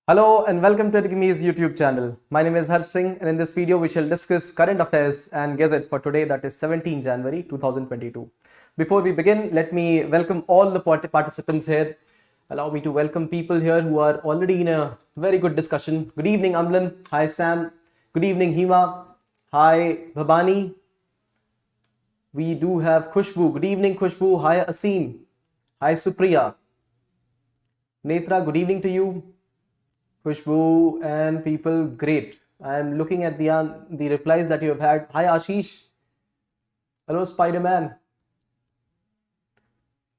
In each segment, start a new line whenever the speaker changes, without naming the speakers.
Hello and welcome to Edukemy's YouTube channel. My name is Harsh Singh and in this video we shall discuss current affairs and gazette for today, that is 17 January 2022. Before we begin, let me welcome all the participants here. Allow me to welcome people here who are already in a very good discussion. Good evening Amlan. Hi Sam. Good evening Hima. Hi Bhabani. We do have Khushbu. Good evening Khushbu. Hi Asim. Hi Supriya. Netra, good evening to you. Khushbu and people, great. I am looking at the replies that you have had. Hi Ashish. Hello Spider-Man.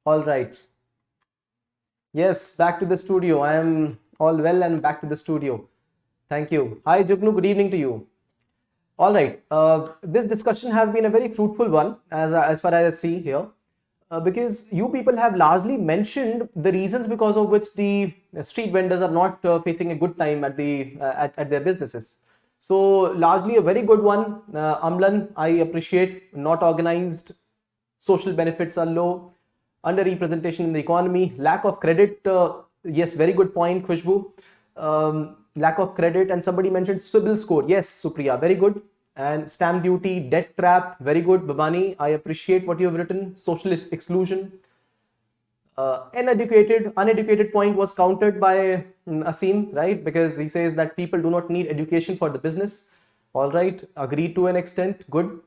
All right. Yes, back to the studio. I am all well and back to the studio. Thank you. Hi Jugnu, good evening to you. All right. This discussion has been a very fruitful one as far as I see here. Because you people have largely mentioned the reasons because of which the street vendors are not facing a good time at their businesses. So largely a very good one. Amlan, I appreciate. Not organized, social benefits are low, underrepresentation in the economy, lack of credit. Yes, very good point, Khushbu. Lack of credit, and somebody mentioned CIBIL score. Yes, Supriya, very good. And stamp duty, debt trap, very good. Babani, I appreciate what you have written. Socialist exclusion. Uneducated point was countered by Asim, right? Because he says that people do not need education for the business. All right, agreed to an extent, good.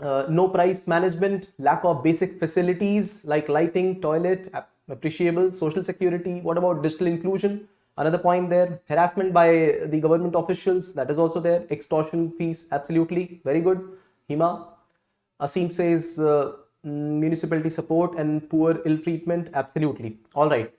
No price management, lack of basic facilities like lighting, toilet, appreciable. Social security, what about digital inclusion? Another point there. Harassment by the government officials, that is also there. Extortion fees, absolutely, very good. Hima. Asim says municipality support and poor ill treatment, absolutely. All right,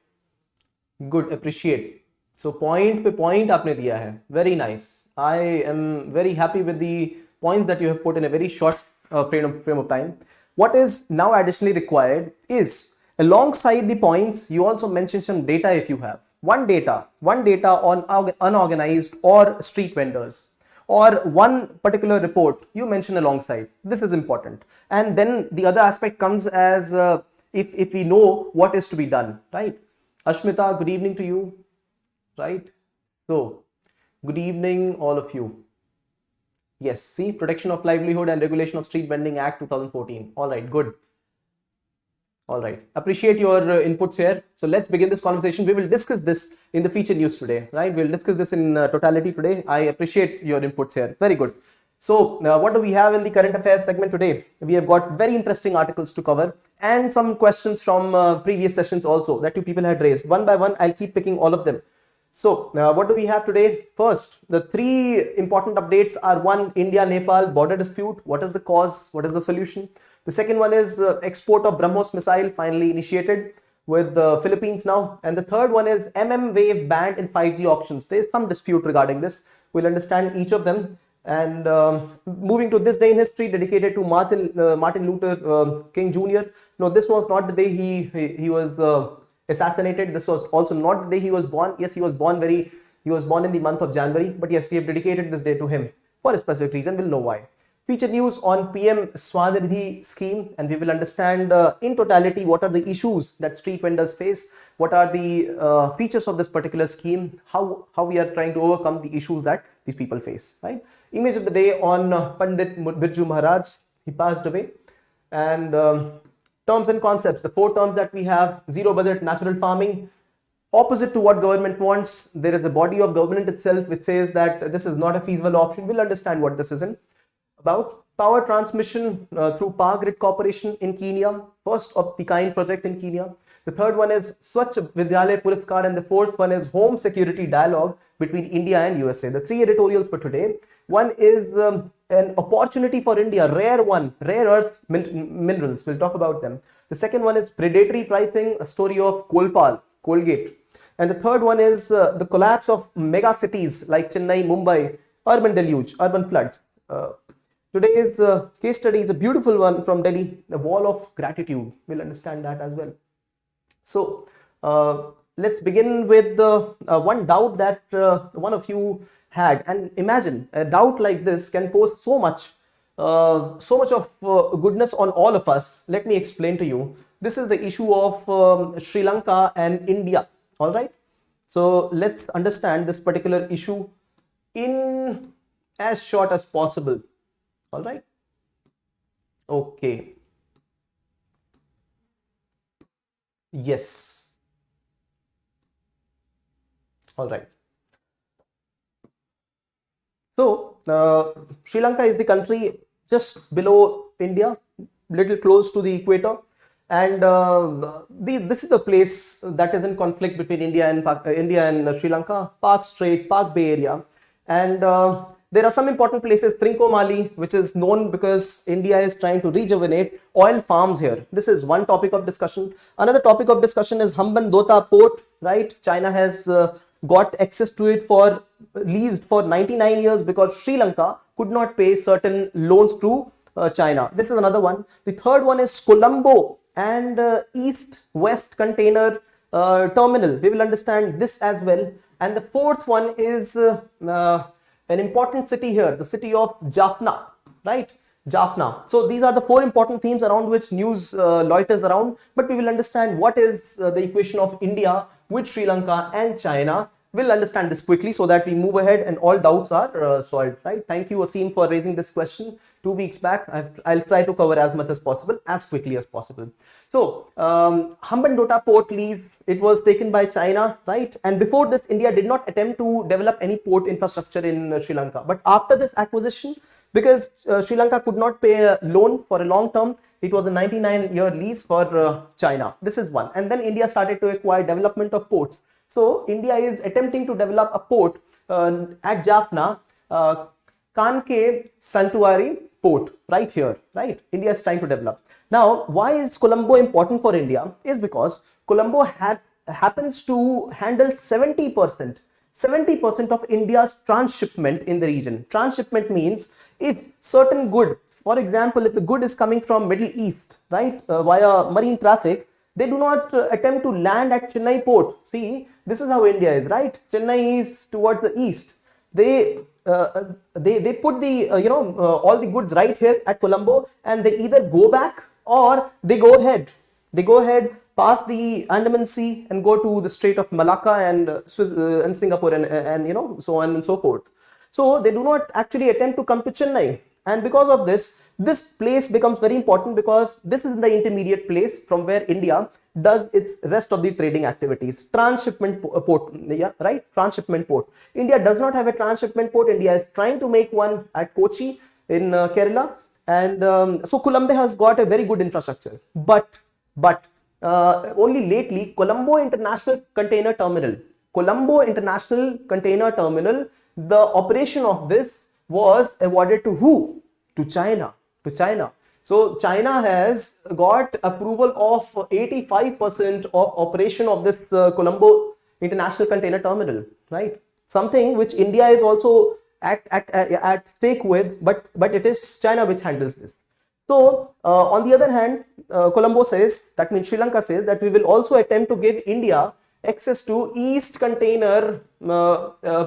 good, appreciate. So point pe point aapne diya hai, very nice. I am very happy with the points that you have put in a very short frame of time. What is now additionally required is, alongside the points, you also mention some data if you have. One data on unorganized or street vendors, or one particular report you mention alongside. This is important. And then the other aspect comes as if we know what is to be done, right? Ashmita, good evening to you, right? So, good evening all of you. Yes, see, Protection of Livelihood and Regulation of Street Vending Act 2014. All right, good. All right, appreciate your inputs here. So let's begin this conversation. We will discuss this in the feature news today, right? We'll discuss this in totality today. I appreciate your inputs here. Very good. So what do we have in the current affairs segment today? We have got very interesting articles to cover and some questions from previous sessions also that you people had raised. One by one, I'll keep picking all of them. So what do we have today? First, the three important updates are: one, India-Nepal border dispute. What is the cause? What is the solution? The second one is export of BrahMos missile finally initiated with the Philippines now. And the third one is mmWave banned in 5G auctions. There is some dispute regarding this. We'll understand each of them. And moving to this day in history dedicated to Martin Luther King Jr. No, this was not the day he was assassinated. This was also not the day he was born. Yes, he was born in the month of January. But yes, we have dedicated this day to him for a specific reason. We'll know why. Feature news on PM SVANidhi scheme, and we will understand in totality what are the issues that street vendors face, what are the features of this particular scheme, how we are trying to overcome the issues that these people face, right? Image of the day on Pandit Birju Maharaj. He passed away. And terms and concepts, the four terms that we have: zero budget natural farming, opposite to what government wants. There is a body of government itself which says that this is not a feasible option. We'll understand what this is in. About power transmission through Power Grid Corporation in Kenya, first of the kind project in Kenya. The third one is Swachh Vidyalaya Puraskar, and the fourth one is home security dialogue between India and USA. The three editorials for today. One is an opportunity for India, rare earth minerals. We'll talk about them. The second one is predatory pricing, a story of Colgate. And the third one is the collapse of mega cities like Chennai, Mumbai, urban deluge, urban floods. Today's case study is a beautiful one from Delhi, the wall of gratitude. We'll understand that as well. So let's begin with one doubt that one of you had. And imagine a doubt like this can pose so much of goodness on all of us. Let me explain to you. This is the issue of Sri Lanka and India. All right. So let's understand this particular issue in as short as possible. All right. Okay. Yes. All right. So Sri Lanka is the country just below India, little close to the equator, and this is the place that is in conflict between India and Sri Lanka, Park Strait, Park Bay Area, and there are some important places, Trincomalee, which is known because India is trying to rejuvenate oil farms here. This is one topic of discussion. Another topic of discussion is Hambantota Port, right? China has got access to it for leased for 99 years because Sri Lanka could not pay certain loans to China. This is another one. The third one is Colombo and East-West Container Terminal. We will understand this as well. And the fourth one is an important city here, the city of Jaffna, right? Jaffna. So these are the four important themes around which news loiters around, but we will understand what is the equation of India with Sri Lanka and China. We'll understand this quickly so that we move ahead and all doubts are solved, right? Thank you, Asim, for raising this question 2 weeks back. I'll try to cover as much as possible, as quickly as possible. So, Hambantota port lease, it was taken by China, right? And before this, India did not attempt to develop any port infrastructure in Sri Lanka. But after this acquisition, because Sri Lanka could not pay a loan for a long term, it was a 99-year lease for China. This is one. And then India started to acquire development of ports. So India is attempting to develop a port at Jaffna, Kanke Santuari port, right here, right? India is trying to develop. Now, why is Colombo important for India? Is because Colombo happens to handle 70% of India's transshipment in the region. Transshipment means if certain good, for example, if the good is coming from Middle East, right, via marine traffic, they do not attempt to land at Chennai port. See, this is how India is, right? Chennai is towards the east. They put the all the goods right here at Colombo, and they either go back or they go ahead. They go ahead, pass the Andaman Sea, and go to the Strait of Malacca and Singapore and so on and so forth. So they do not actually attempt to come to Chennai. And because of this place becomes very important because this is the intermediate place from where India does its rest of the trading activities. Transshipment port, yeah, right? Transshipment port. India does not have a transshipment port. India is trying to make one at Kochi in Kerala. And so Colombo has got a very good infrastructure. But only lately, Colombo International Container Terminal, the operation of this was awarded to who? To China. So China has got approval of 85% of operation of this Colombo International Container Terminal, right? Something which India is also at stake with, but it is China which handles this. So on the other hand, Colombo says, that means Sri Lanka says that we will also attempt to give India access to East Container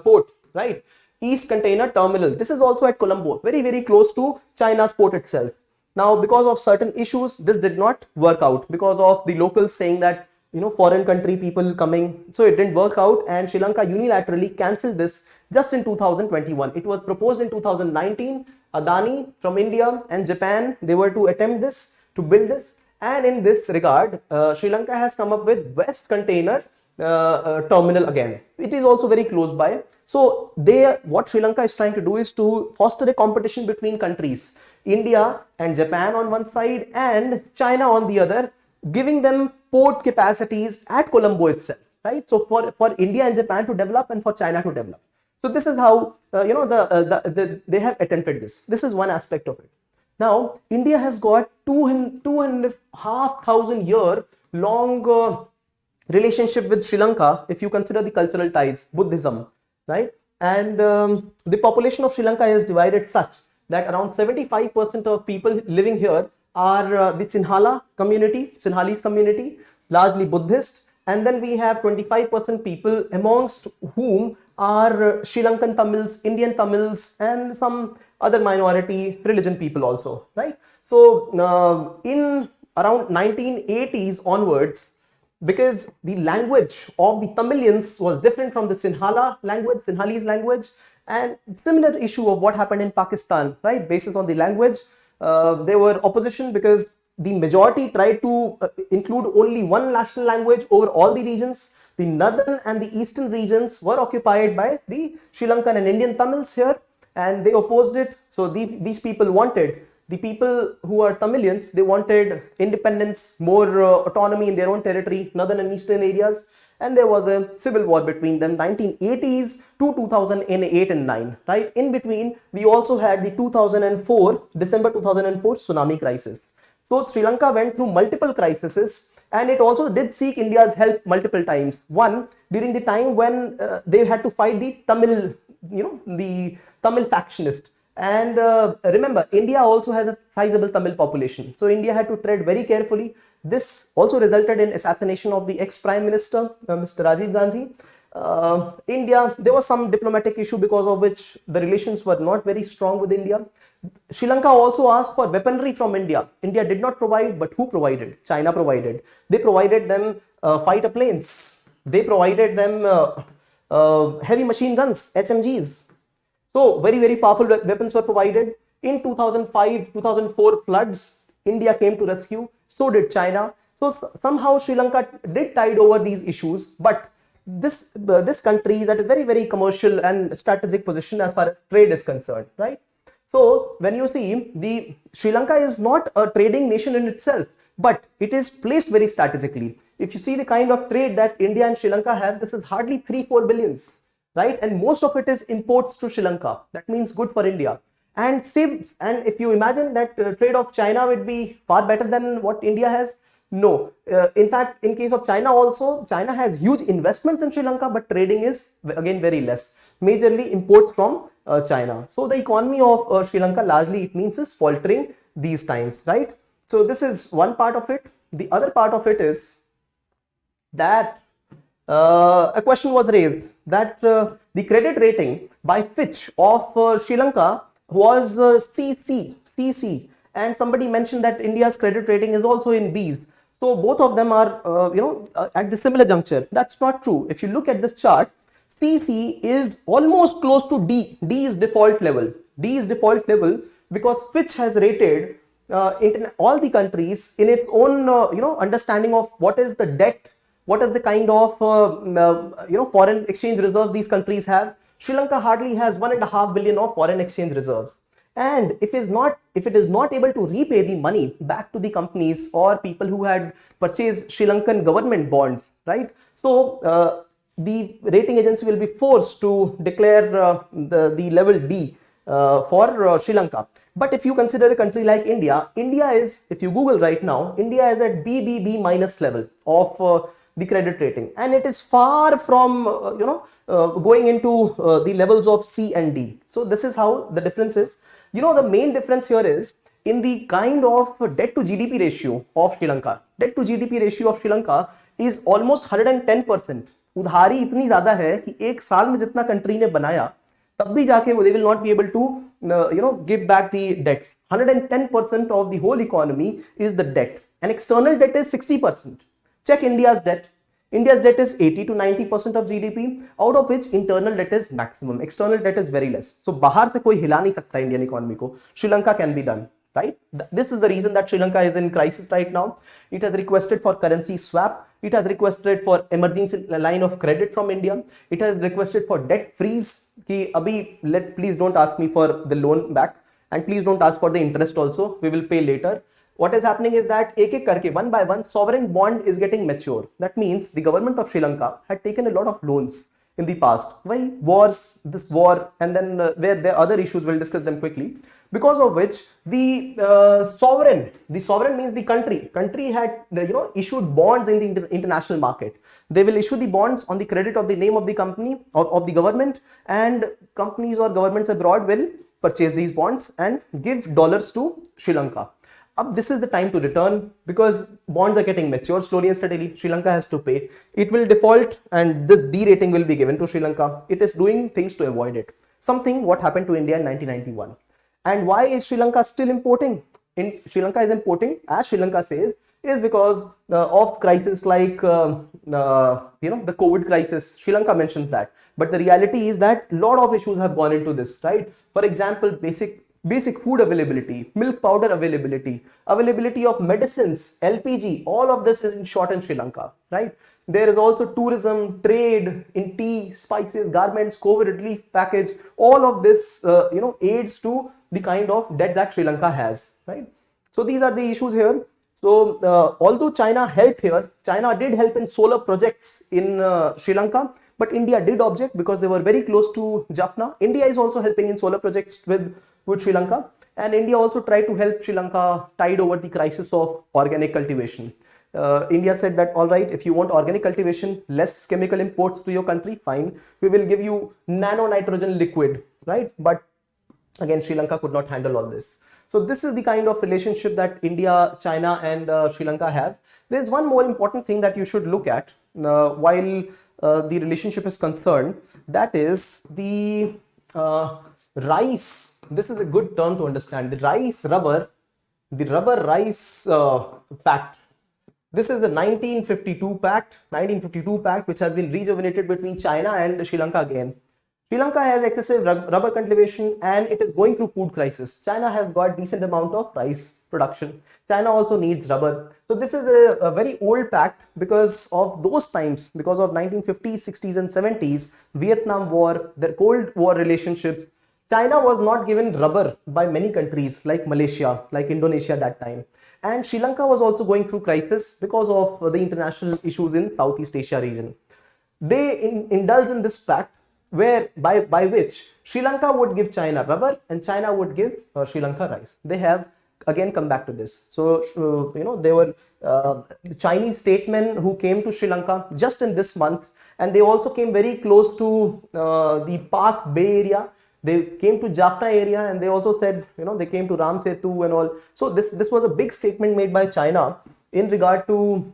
port, right? East Container Terminal. This is also at Colombo, very, very close to China's port itself. Now, because of certain issues, this did not work out because of the locals saying that, foreign country people coming. So it didn't work out, and Sri Lanka unilaterally cancelled this just in 2021. It was proposed in 2019. Adani from India and Japan, they were to attempt this, to build this. And in this regard, Sri Lanka has come up with West Container Terminal again. It is also very close by. So what Sri Lanka is trying to do is to foster a competition between countries, India and Japan on one side and China on the other, giving them port capacities at Colombo itself, right? So for India and Japan to develop and for China to develop. So this is how they have attempted this. This is one aspect of it. Now India has got 2,500 year long relationship with Sri Lanka if you consider the cultural ties, Buddhism, right? And the population of Sri Lanka is divided such that around 75% of people living here are the Sinhalese community, largely Buddhist, and then we have 25% people amongst whom are Sri Lankan Tamils, Indian Tamils, and some other minority religion people also, right? So in around 1980s onwards, because the language of the Tamilians was different from the Sinhalese language, and similar issue of what happened in Pakistan, right? Based on the language, there were opposition because the majority tried to include only one national language over all the regions. The northern and the eastern regions were occupied by the Sri Lankan and Indian Tamils here, and they opposed it. So these people wanted, the people who are Tamilians, they wanted independence, more autonomy in their own territory, northern and eastern areas, and there was a civil war between them, 1980s to 2008 and 9, right? In between, we also had the December 2004 tsunami crisis. So Sri Lanka went through multiple crises, and it also did seek India's help multiple times. One, during the time when they had to fight the Tamil, the Tamil factionist. And remember, India also has a sizable Tamil population. So India had to tread very carefully. This also resulted in assassination of the ex-Prime Minister, Mr. Rajiv Gandhi. India, there was some diplomatic issue because of which the relations were not very strong with India. Sri Lanka also asked for weaponry from India. India did not provide, but who provided? China provided. They provided them fighter planes. They provided them heavy machine guns, HMGs. So very, very powerful weapons were provided. In 2005-2004 floods, India came to rescue. So did China. So somehow Sri Lanka did tide over these issues, but this country is at a very, very commercial and strategic position as far as trade is concerned, right? So when you see, the Sri Lanka is not a trading nation in itself, but it is placed very strategically. If you see the kind of trade that India and Sri Lanka have, this is hardly 3-4 billions, right? And most of it is imports to Sri Lanka. That means good for India. And if you imagine that trade of China would be far better than what India has, no. In fact, in case of China also, China has huge investments in Sri Lanka, but trading is again very less. Majorly imports from China. So the economy of Sri Lanka largely, it means, is faltering these times, right? So this is one part of it. The other part of it is that a question was raised that the credit rating by Fitch of Sri Lanka was CC, and somebody mentioned that India's credit rating is also in B's. So both of them are, at the similar juncture. That's not true. If you look at this chart, CC is almost close to D. D is default level. D is default level because Fitch has rated all the countries in its own, understanding of what is the debt, what is the kind of, foreign exchange reserves these countries have. Sri Lanka hardly has 1.5 billion of foreign exchange reserves. And if it is not able to repay the money back to the companies or people who had purchased Sri Lankan government bonds, right? So the rating agency will be forced to declare the level D for Sri Lanka. But if you consider a country like India, India is, if you Google right now, India is at BBB minus level of the credit rating, and it is far from going into the levels of C and D. So this is how the difference is. The main difference here is in the kind of debt to GDP ratio of Sri Lanka. Debt to GDP ratio of Sri Lanka is almost 110%. उधारी इतनी ज्यादा है कि एक साल में जितना country ने बनाया तब भी जाके they will not be able to give back the debts. 110% of the whole economy is the debt, and external debt is 60%. Check India's debt. India's debt is 80 to 90% of GDP, out of which internal debt is maximum. External debt is very less. So बाहर से कोई हिला नहीं सकता Indian economy को. Sri Lanka can be done, right? This is the reason that Sri Lanka is in crisis right now. It has requested for currency swap. It has requested for emergency line of credit from India. It has requested for debt freeze. कि अभी please don't ask me for the loan back, and please don't ask for the interest also. We will pay later. What is happening is that एक karke, one by one, sovereign bond is getting mature. That means the government of Sri Lanka had taken a lot of loans in the past. Why? Wars, this war, and then where there are other issues, we'll discuss them quickly. Because of which the sovereign means the country had issued bonds in the international market. They will issue the bonds on the credit of the name of the company of the government, and companies or governments abroad will purchase these bonds and give dollars to Sri Lanka. This is the time to return because bonds are getting mature slowly and steadily. Sri Lanka has to pay. It will default, and this D rating will be given to Sri Lanka. It is doing things to avoid it. Something what happened to India in 1991. And why is Sri Lanka still importing? Sri Lanka is importing, as Sri Lanka says, is because of crisis like the COVID crisis. Sri Lanka mentions that, but the reality is that a lot of issues have gone into this, right? For example, basic food availability, milk powder availability, availability of medicines, LPG, all of this is in short in Sri Lanka, right? There is also tourism, trade in tea, spices, garments, COVID relief package. All of this, aids to the kind of debt that Sri Lanka has, right? So these are the issues here. So although China helped here, China did help in solar projects in Sri Lanka, but India did object because they were very close to Jaffna. India is also helping in solar projects with Sri Lanka, and India also tried to help Sri Lanka tide over the crisis of organic cultivation. India said that, all right, if you want organic cultivation, less chemical imports to your country, fine, we will give you nano nitrogen liquid, right? But again, Sri Lanka could not handle all this. So this is the kind of relationship that India, China and Sri Lanka have. There's one more important thing that you should look at while the relationship is concerned. That is the rice. This is a good term to understand. The rubber rice pact. This is the 1952 pact, which has been rejuvenated between China and Sri Lanka again. Sri Lanka has excessive rubber cultivation and it is going through food crisis. China has got decent amount of rice production. China also needs rubber. So this is a very old pact because of those times, because of 1950s, 60s and 70s, Vietnam War, the Cold War relationships. China was not given rubber by many countries like Malaysia, like Indonesia that time. And Sri Lanka was also going through crisis because of the international issues in Southeast Asia region. They indulge in this pact where by which Sri Lanka would give China rubber and China would give Sri Lanka rice. They have again come back to this. So there were Chinese statesmen who came to Sri Lanka just in this month, and they also came very close to the Park Bay area. They came to Jaffna area, and they also said, they came to Ram Setu and all. So this was a big statement made by China in regard to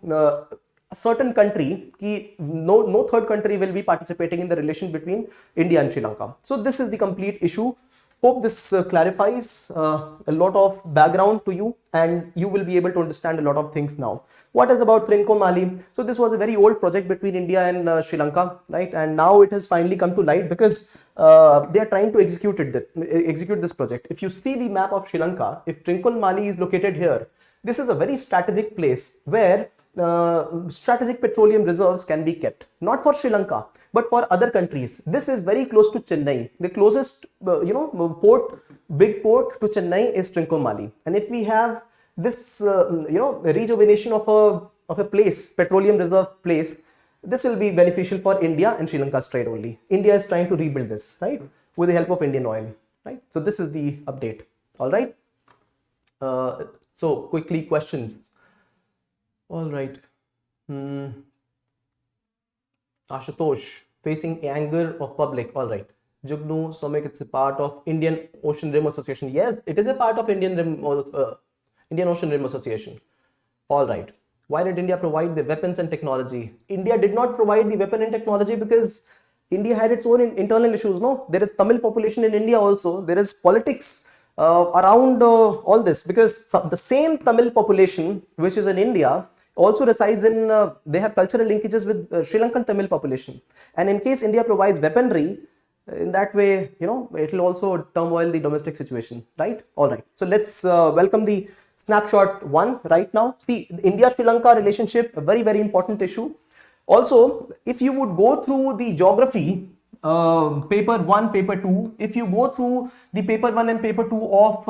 a certain country. No third country will be participating in the relation between India and Sri Lanka. So this is the complete issue. Hope this clarifies a lot of background to you, and you will be able to understand a lot of things now. What is about Trincomalee? So this was a very old project between India and Sri Lanka, right? And now it has finally come to light because they are trying to execute this project. If you see the map of Sri Lanka, if Trincomalee is located here, this is a very strategic place where strategic petroleum reserves can be kept, not for Sri Lanka but for other countries. This is very close to Chennai. The closest big port to Chennai is Trincomalee. And if we have this rejuvenation of a place, petroleum reserve place, this will be beneficial for India and Sri Lanka's trade only. India is trying to rebuild this, right, with the help of Indian oil, right? So this is the update. All right, so quickly questions. All right. Ashutosh, facing anger of public. All right. Jugnu Somik, it's a part of Indian Ocean Rim Association. Yes, it is a part of Indian Ocean Rim Association. All right. Why did India provide the weapons and technology? India did not provide the weapon and technology because India had its own internal issues. No, there is Tamil population in India also. There is politics around all this, because the same Tamil population which is in India also resides in, they have cultural linkages with Sri Lankan Tamil population. And in case India provides weaponry, in that way, it will also turmoil the domestic situation, right? All right. So let's welcome the snapshot 1 right now. See, India-Sri Lanka relationship, a very, very important issue. Also, if you would go through the geography, paper 1, paper 2, if you go through the paper 1 and paper 2 of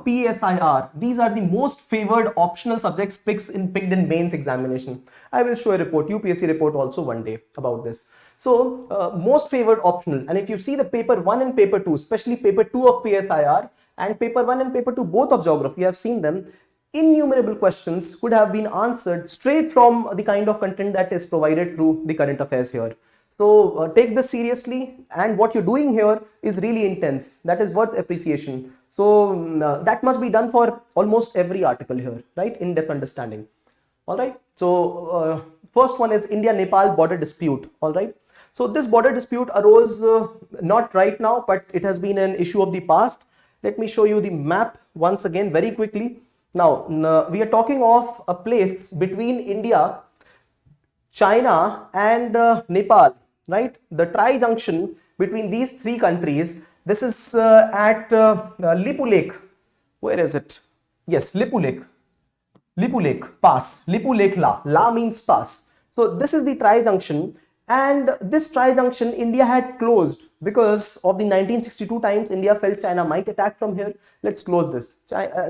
PSIR, these are the most favored optional subjects picked in mains examination. I will show a report, UPSC report also one day about this. So most favored optional, and if you see the paper 1 and paper 2, especially paper 2 of PSIR and paper 1 and paper 2 both of geography, you have seen them, innumerable questions could have been answered straight from the kind of content that is provided through the current affairs here. So take this seriously, and what you're doing here is really intense. That is worth appreciation. So that must be done for almost every article here, right? In-depth understanding. All right. So first one is India-Nepal border dispute. All right. So this border dispute arose not right now, but it has been an issue of the past. Let me show you the map once again very quickly. Now, we are talking of a place between India, China and Nepal, right? The tri-junction between these three countries. This is at Lipu Lake. Where is it? Yes, Lipu Lake. Lipu Lake Pass. Lipu Lake La. La means pass. So this is the tri-junction, and this tri-junction India had closed because of the 1962 times India felt China might attack from here. Let's close this.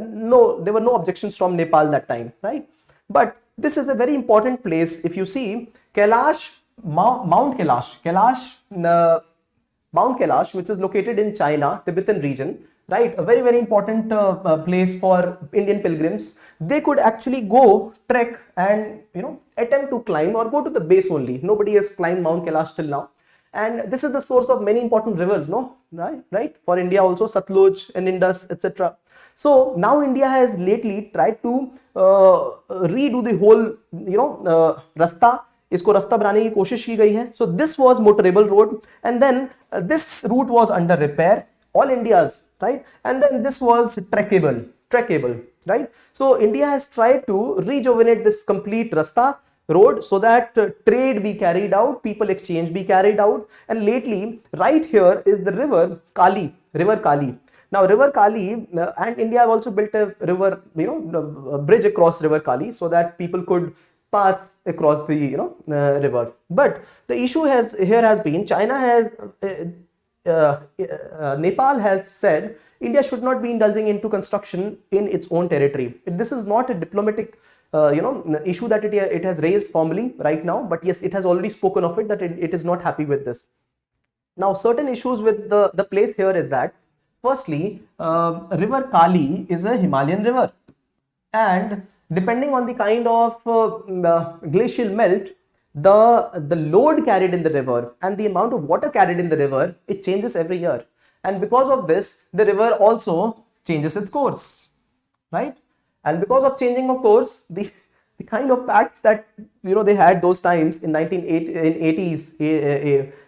No, there were no objections from Nepal that time, right? But this is a very important place. If you see Kailash, Mount Kailash, which is located in China, Tibetan region, right? A very, very important place for Indian pilgrims. They could actually go trek and, attempt to climb or go to the base only. Nobody has climbed Mount Kailash till now. And this is the source of many important rivers, no? Right? For India also, Satluj and Indus, etc. So now India has lately tried to redo the whole, rasta. इसको रास्ता बनाने की कोशिश की गई है. So this was motorable road, and then this route was under repair, all India's, right? And then this was trekkable, right? So India has tried to rejuvenate this complete rasta road so that trade be carried out, people exchange be carried out, and lately right here is the river Kali. Now river Kali and India have also built a river, a bridge across river Kali so that people could pass across the river. But the issue has been China has Nepal has said India should not be indulging into construction in its own territory. This is not a diplomatic issue that it has raised formally right now, but yes, it has already spoken of it that it is not happy with this. Now, certain issues with the place here is that firstly, river Kali is a Himalayan river, and depending on the kind of glacial melt, the load carried in the river and the amount of water carried in the river, it changes every year. And because of this, the river also changes its course, right? And because of changing of course, the kind of pacts that they had those times in 1980s,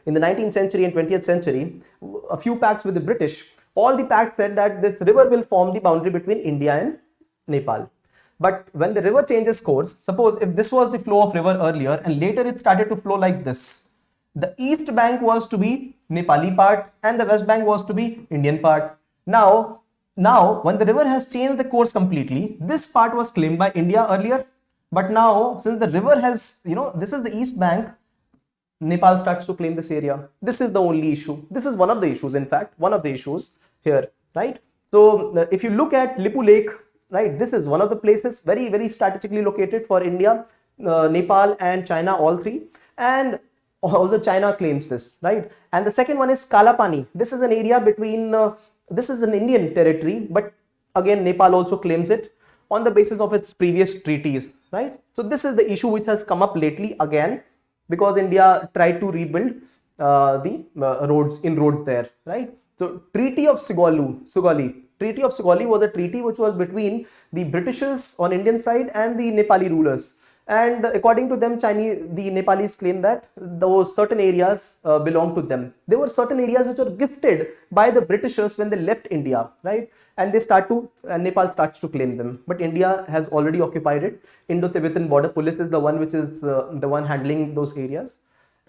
in the 19th century and 20th century, a few pacts with the British, all the pacts said that this river will form the boundary between India and Nepal. But when the river changes course, suppose if this was the flow of river earlier and later it started to flow like this, the east bank was to be Nepali part and the west bank was to be Indian part. Now when the river has changed the course completely, this part was claimed by India earlier, but now since the river has, this is the east bank, Nepal starts to claim this area. This is the only issue. This is one of the issues, in fact, one of the issues here, right? So if you look at Lipu Lake, right, this is one of the places very, very strategically located for India, Nepal and China, all three. And although China claims this, right? And the second one is Kalapani. This is an area between, this is an Indian territory, but again, Nepal also claims it on the basis of its previous treaties, right? So this is the issue which has come up lately again, because India tried to rebuild the roads there, right? So Treaty of Sugauli. Treaty of Sugauli was a treaty which was between the Britishers on Indian side and the Nepali rulers. And according to them, the Nepalis claim that those certain areas belong to them. There were certain areas which were gifted by the Britishers when they left India, right? And Nepal starts to claim them. But India has already occupied it. Indo-Tibetan Border Police is the one which is the one handling those areas.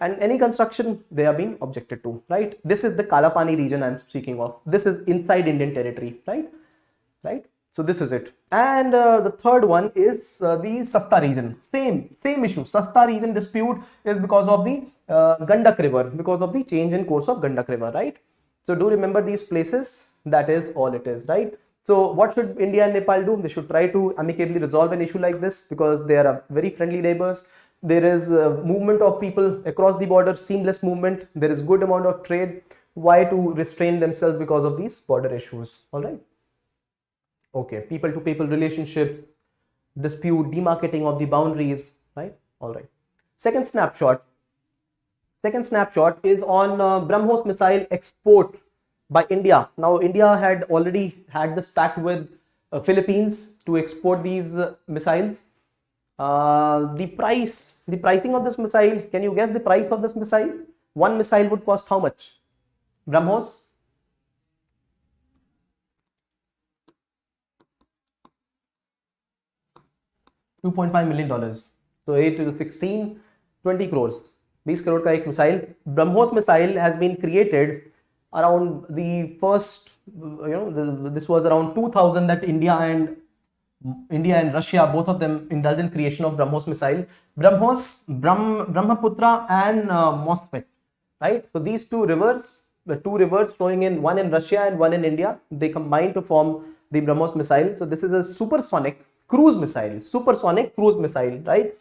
And any construction, they are being objected to, right? This is the Kalapani region I'm speaking of. This is inside Indian territory, right? So this is it. And the third one is the Sasta region. Same issue. Sasta region dispute is because of the Gandak River, because of the change in course of Gandak River, right? So do remember these places. That is all it is, right? So what should India and Nepal do? They should try to amicably resolve an issue like this because they are very friendly neighbors. There is movement of people across the border, seamless movement. There is good amount of trade. Why to restrain themselves because of these border issues? All right. Okay, people to people relationships, dispute, demarcating of the boundaries, right? All right. Second snapshot is on BrahMos missile export by India. Now, India had already had this pact with Philippines to export these missiles. The pricing of this missile, can you guess the price of this missile? One missile would cost how much? BrahMos? $2.5 million. So 8 to the 16, 20 crores. 20 crore का एक missile. BrahMos missile has been created around the first, this was around 2000 that India and Russia, both of them indulged in creation of BrahMos missile. BrahMos, Brahmaputra and Mosfet, right? So these two rivers, the two rivers flowing in, one in Russia and one in India, they combine to form the BrahMos missile. So this is a supersonic cruise missile, right?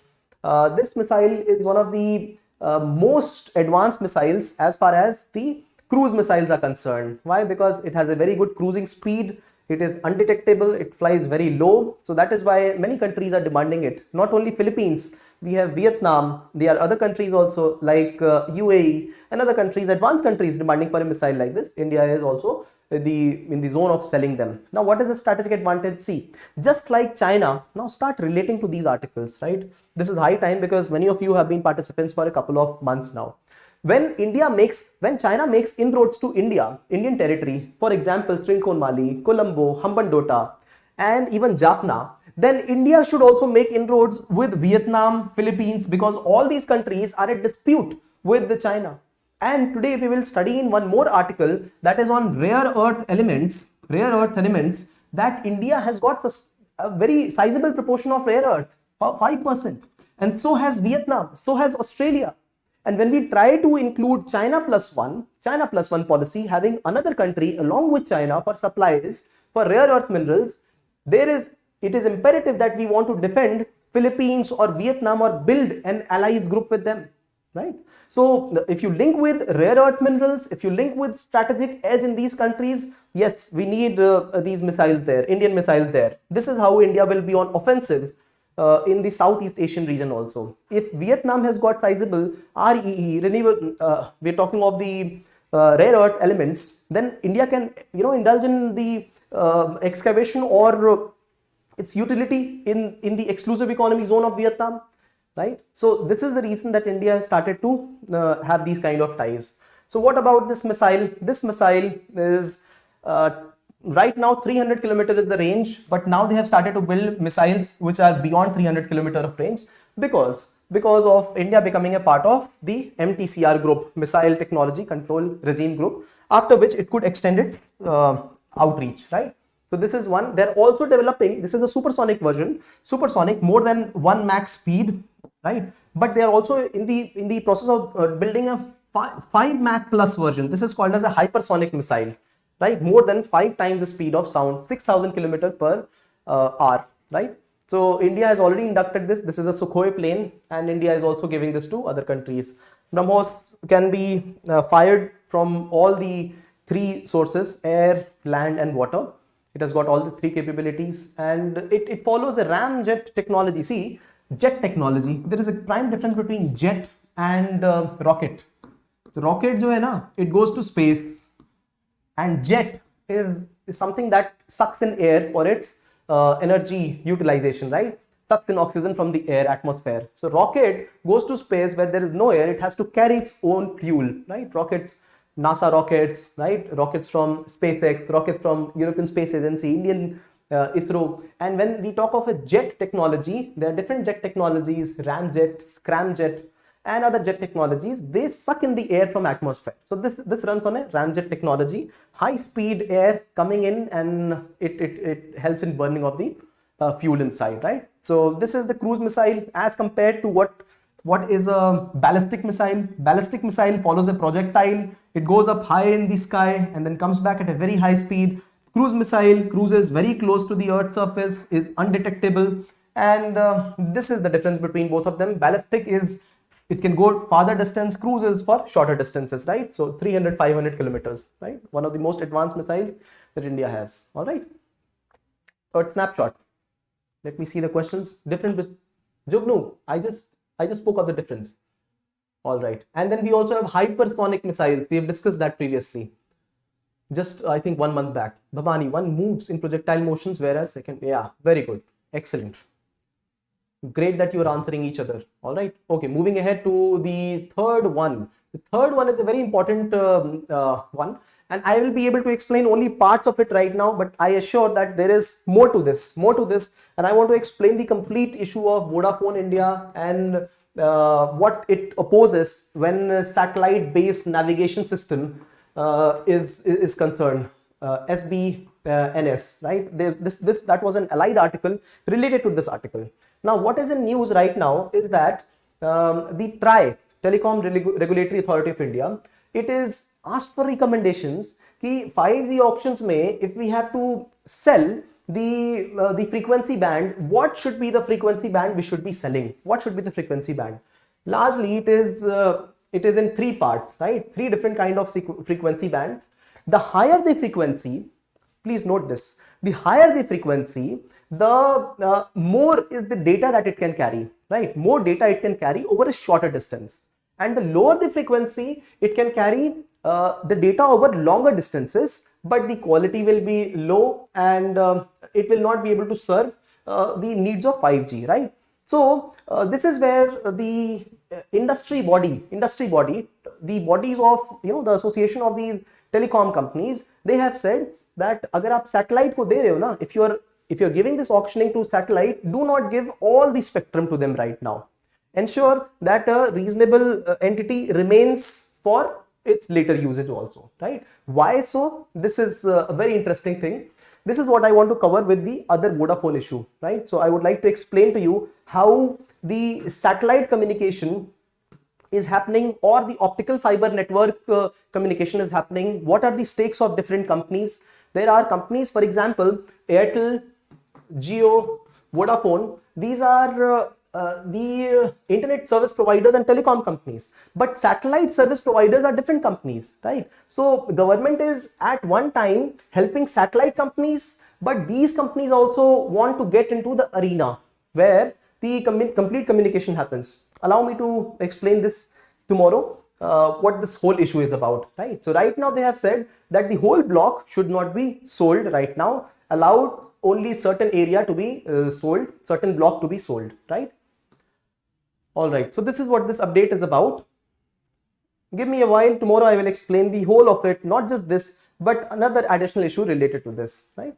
This missile is one of the most advanced missiles as far as the cruise missiles are concerned. Why? Because it has a very good cruising speed. It is undetectable. It flies very low. So that is why many countries are demanding it. Not only Philippines, we have Vietnam. There are other countries also like UAE and other countries, advanced countries demanding for a missile like this. India is also in the zone of selling them. Now, what is the strategic advantage? See, just like China, now start relating to these articles, right? This is high time because many of you have been participants for a couple of months now. When China makes inroads to Indian territory, for example, Trincomalee, Colombo, Hambantota, and even Jaffna, then India should also make inroads with Vietnam, Philippines, because all these countries are at dispute with the China. And today we will study in one more article that is on rare earth elements, that India has got a very sizable proportion of rare earth, 5%. And so has Vietnam, so has Australia. And when we try to include China plus one policy, having another country along with China for supplies for rare earth minerals, it is imperative that we want to defend Philippines or Vietnam or build an allies group with them, right? So if you link with rare earth minerals, if you link with strategic edge in these countries, yes, we need these missiles there, Indian missiles there. This is how India will be on offensive in the Southeast Asian region also. If Vietnam has got sizable REE, renewable, we're talking of the rare earth elements, then India can, indulge in the excavation or its utility in the exclusive economic zone of Vietnam, right? So this is the reason that India has started to have these kind of ties. So what about this missile? This missile is right now 300 kilometer is the range, but now they have started to build missiles which are beyond 300 kilometer of range because of India becoming a part of the MTCR group, Missile Technology Control Regime group, after which it could extend its outreach, right? So this is one. They're also developing, this is the supersonic version, supersonic, more than 1 Mach speed, right? But they are also in the process of building a 5 Mach plus version. This is called as a hypersonic missile, right? More than 5 times the speed of sound, 6,000 kilometers per hour, right? So India has already inducted this. This is a Sukhoi plane, and India is also giving this to other countries. BrahMos can be fired from all the 3 sources: air, land, and water. It has got all the 3 capabilities, and it follows a ramjet technology. See, jet technology, there is a prime difference between jet and rocket. So rocket jo hai na, it goes to space, and jet is something that sucks in air for its energy utilization, right? Sucks in oxygen from the air, atmosphere. So rocket goes to space where there is no air. It has to carry its own fuel, right? Rockets, NASA rockets, right? Rockets from SpaceX, rockets from European Space Agency, Indian ISRO. And when we talk of a jet technology, there are different jet technologies: ramjet, scramjet, and other jet technologies. They suck in the air from atmosphere. So this runs on a ramjet technology, high speed air coming in, and it helps in burning of the fuel inside, right? So this is the cruise missile as compared to what is a ballistic missile. Ballistic missile follows a projectile. It goes up high in the sky and then comes back at a very high speed. Cruise missile cruises very close to the earth's surface, is undetectable, and this is the difference between both of them. Ballistic is, it can go farther distance, cruises for shorter distances, right? So 300, 500 kilometers, right? One of the most advanced missiles that India has, all right? Third snapshot. Let me see the questions. Different, Jugnu, I just spoke of the difference. All right. And then we also have hypersonic missiles. We have discussed that previously. Just, I think, 1 month back. Bhavani, one moves in projectile motions, whereas second, yeah, very good. Excellent. Great that you are answering each other. All right. Okay. Moving ahead to the third one. The third one is a very important one, and I will be able to explain only parts of it right now. But I assure that there is more to this, and I want to explain the complete issue of Vodafone India and what it opposes when satellite-based navigation system is concerned. SVNS, right? That was an allied article related to this article. Now, what is in news right now is that the TRAI, Telecom Regulatory Authority of India, it is asked for recommendations कि 5G auctions में, if we have to sell the frequency band, what should be the frequency band we should be selling? What should be the frequency band? Largely, it is in three parts, right? Three different kind of frequency bands. The higher the frequency, please note this, the higher the frequency, the more is the data that it can carry, right? More data it can carry over a shorter distance. And the lower the frequency, it can carry the data over longer distances, but the quality will be low and it will not be able to serve the needs of 5G, right? So this is where the industry body, the bodies of, the association of these telecom companies, they have said that अगर आप satellite को दे रहे हो ना, if you're giving this auctioning to satellite, do not give all the spectrum to them right now. Ensure that a reasonable entity remains for its later usage also, right? Why so? This is a very interesting thing. This is what I want to cover with the other Vodafone issue, right? So I would like to explain to you how the satellite communication is happening or the optical fiber network communication is happening. What are the stakes of different companies? There are companies, for example, Airtel, Jio, Vodafone. These are the internet service providers and telecom companies, but satellite service providers are different companies, right? So government is at one time helping satellite companies, but these companies also want to get into the arena where the complete communication happens. Allow me to explain this tomorrow, what this whole issue is about, right? So right now they have said that the whole block should not be sold right now, allowed only certain area to be sold, certain block to be sold, right? All right, so this is what this update is about. Give me a while, tomorrow I will explain the whole of it, not just this, but another additional issue related to this, right?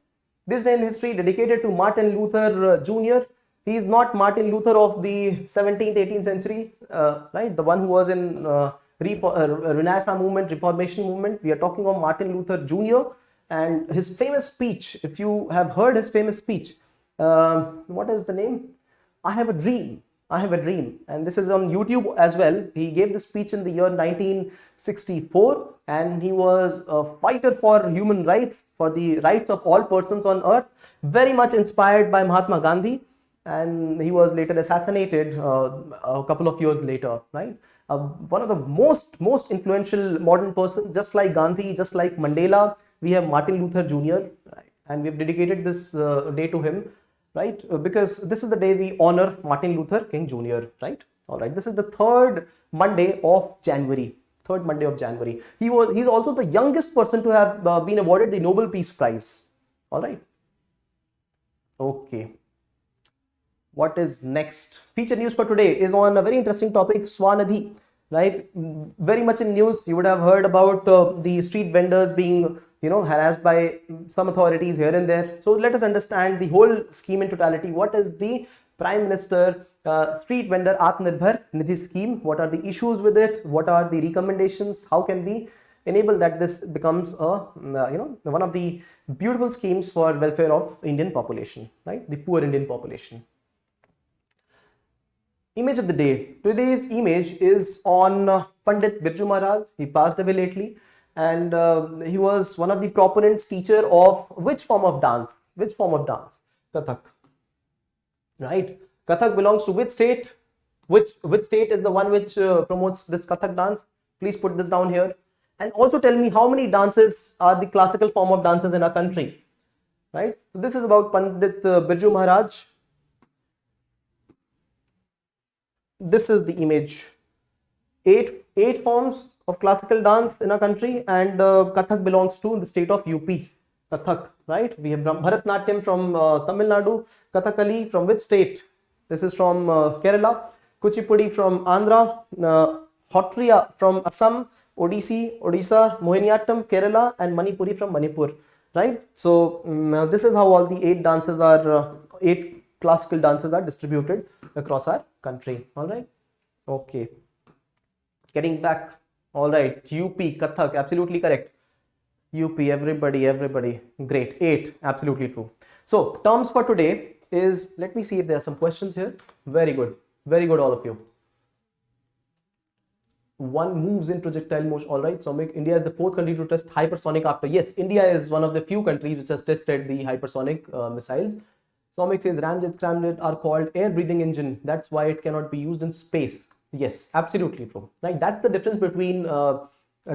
This day in history dedicated to Martin Luther Jr. He is not Martin Luther of the 17th, 18th century, right? The one who was in Renaissance movement, Reformation movement. We are talking of Martin Luther Jr. and his famous speech. If you have heard his famous speech, what is the name? I have a dream. I have a dream, and this is on YouTube as well. He gave the speech in the year 1964, and he was a fighter for human rights, for the rights of all persons on earth, very much inspired by Mahatma Gandhi, and he was later assassinated a couple of years later, right? One of the most influential modern persons, just like Gandhi, just like Mandela, we have Martin Luther Jr., right? And we have dedicated this day to him, right? Because this is the day we honor Martin Luther King Jr., right? All right, this is the third Monday of January. He's also the youngest person to have been awarded the Nobel Peace Prize. All right. Okay. What is next? Feature news for today is on a very interesting topic, SVANidhi, right? Very much in news. You would have heard about the street vendors being harassed by some authorities here and there. So let us understand the whole scheme in totality. What is the Prime Minister Street Vendor Atmanirbhar Nidhi scheme? What are the issues with it? What are the recommendations? How can we enable that this becomes a one of the beautiful schemes for welfare of Indian population, right? The poor Indian population. Image of the day. Today's image is on Pandit Birju Maharaj. He passed away lately. And he was one of the proponents, teacher of which form of dance? Kathak, right? Kathak belongs to which state? Which state is the one which promotes this Kathak dance? Please put this down here. And also tell me how many dances are the classical form of dances in our country, right? So this is about Pandit Birju Maharaj. This is the image. Eight forms of classical dance in our country, and Kathak belongs to the state of UP. Kathak, right? We have Bharatnatyam from Tamil Nadu, Kathakali from which state? This is from Kerala. Kuchipudi from Andhra. Hotriya from Assam. Odisha, Mohiniyattam, Kerala, and Manipuri from Manipur. Right? So this is how all the 8 dances are, 8 classical dances are distributed across our country. All right. Okay. Getting back. All right. UP, Kathak, absolutely correct. UP, everybody. Great. 8, absolutely true. So terms for today is, let me see if there are some questions here. Very good, all of you. One moves in projectile motion. All right. So India is the 4th country to test hypersonic after. Yes, India is one of the few countries which has tested the hypersonic missiles. Somik says ramjet, scramjet are called air breathing engine. That's why it cannot be used in space. Yes, absolutely true. Right. That's the difference between a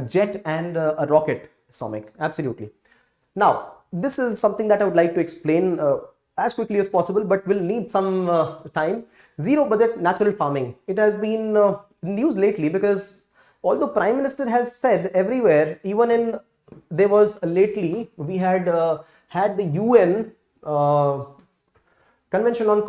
jet and a rocket, Somik. Absolutely. Now, this is something that I would like to explain as quickly as possible, but will need some time. Zero budget natural farming. It has been news lately because although Prime Minister has said everywhere, even in there was lately we had had the UN Convention on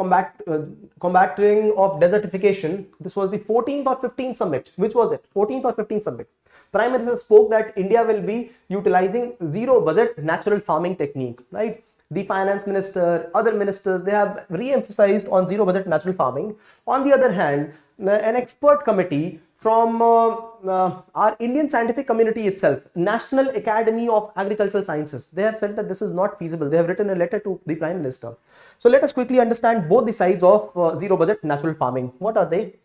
Combating of Desertification. This was the 14th or 15th summit. Which was it? 14th or 15th summit. Prime Minister spoke that India will be utilizing zero budget natural farming technique, right? The finance minister, other ministers, they have re-emphasized on zero budget natural farming. On the other hand, an expert committee from our Indian scientific community itself, National Academy of Agricultural Sciences, they have said that this is not feasible. They have written a letter to the Prime Minister. So let us quickly understand both the sides of zero budget natural farming. What are they?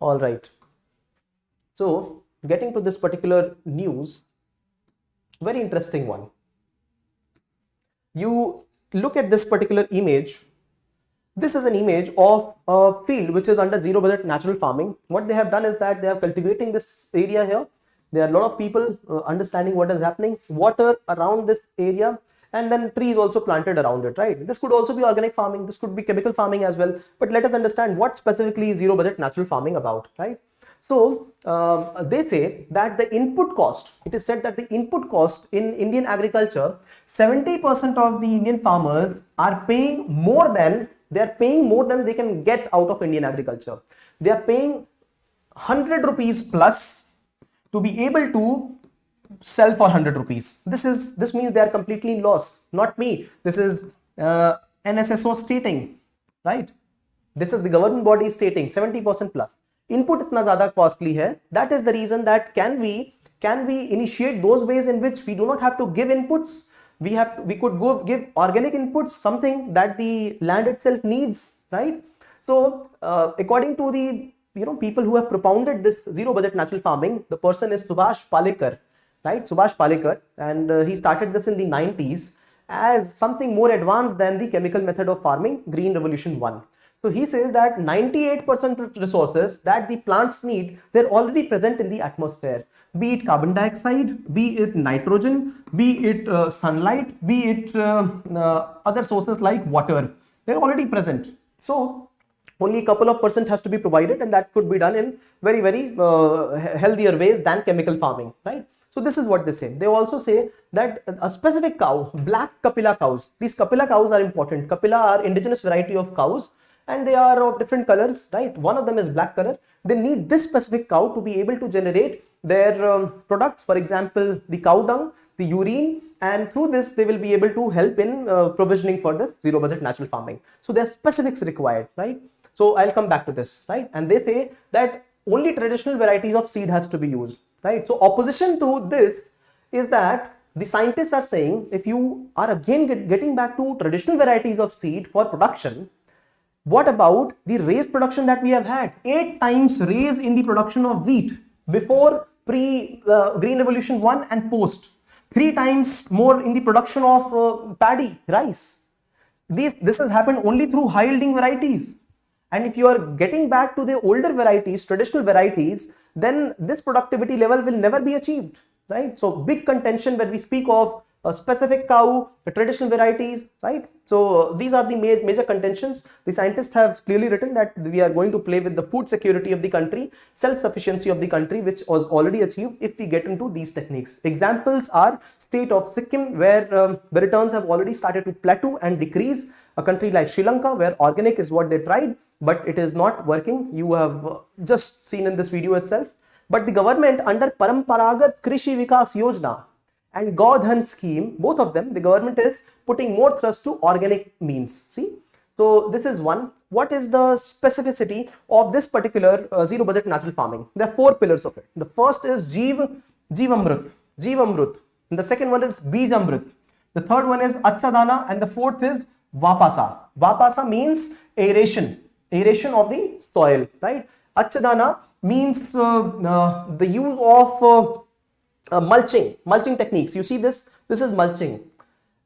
All right. So getting to this particular news, very interesting one. You look at this particular image. This is an image of a field which is under zero budget natural farming. What they have done is that they are cultivating this area here. There are a lot of people understanding what is happening, water around this area, and then trees also planted around it, right? This could also be organic farming. This could be chemical farming as well. But let us understand what specifically is zero budget natural farming about, right? So they say that the input cost, it is said that the input cost in Indian agriculture, 70% of the Indian farmers are paying more than they can get out of Indian agriculture. They are paying 100 rupees plus to be able to sell for 100 rupees. This means they are completely in loss. Not me. This is NSSO stating, right? This is the government body stating 70% plus. Input itna zyada costly hai. That is the reason that can we initiate those ways in which we do not have to give inputs. We could go give organic inputs, something that the land itself needs, right? So according to the people who have propounded this zero budget natural farming, the person is Subhash Palekar, right? Subhash Palekar, and he started this in the 90s as something more advanced than the chemical method of farming, Green Revolution 1. So he says that 98% of resources that the plants need, they're already present in the atmosphere. Be it carbon dioxide, be it nitrogen, be it sunlight, be it other sources like water. They're already present. So only a couple of % has to be provided, and that could be done in very, very healthier ways than chemical farming, right? So this is what they say. They also say that a specific cow, black Kapila cows, these Kapila cows are important. Kapila are indigenous variety of cows, and they are of different colors, right? One of them is black color. They need this specific cow to be able to generate their products, for example, the cow dung, the urine, and through this they will be able to help in provisioning for this zero budget natural farming. So there are specifics required, right? So I'll come back to this, right? And they say that only traditional varieties of seed has to be used, right? So opposition to this is that the scientists are saying if you are again getting back to traditional varieties of seed for production, what about the raise production that we have had? 8 times raise in the production of wheat before Green Revolution 1 and post. 3 times more in the production of paddy, rice. This has happened only through high yielding varieties. And if you are getting back to the older varieties, traditional varieties, then this productivity level will never be achieved, right? So big contention when we speak of a specific cow, the traditional varieties, right? So these are the major contentions. The scientists have clearly written that we are going to play with the food security of the country, self-sufficiency of the country, which was already achieved if we get into these techniques. Examples are state of Sikkim, where the returns have already started to plateau and decrease. A country like Sri Lanka, where organic is what they tried. but it is not working. You have just seen in this video itself. But the government under Paramparagat Krishi Vikas Yojana and Godhan scheme, both of them, the government is putting more thrust to organic means. See, so this is one. What is the specificity of this particular zero budget natural farming? There are 4 pillars of it. The first is Jeevamrut, and the second one is Bijamrut. The third one is Achadana, and the fourth is Vapasa. Vapasa means aeration of the soil, right? Achadana means the use of mulching techniques. You see this is mulching.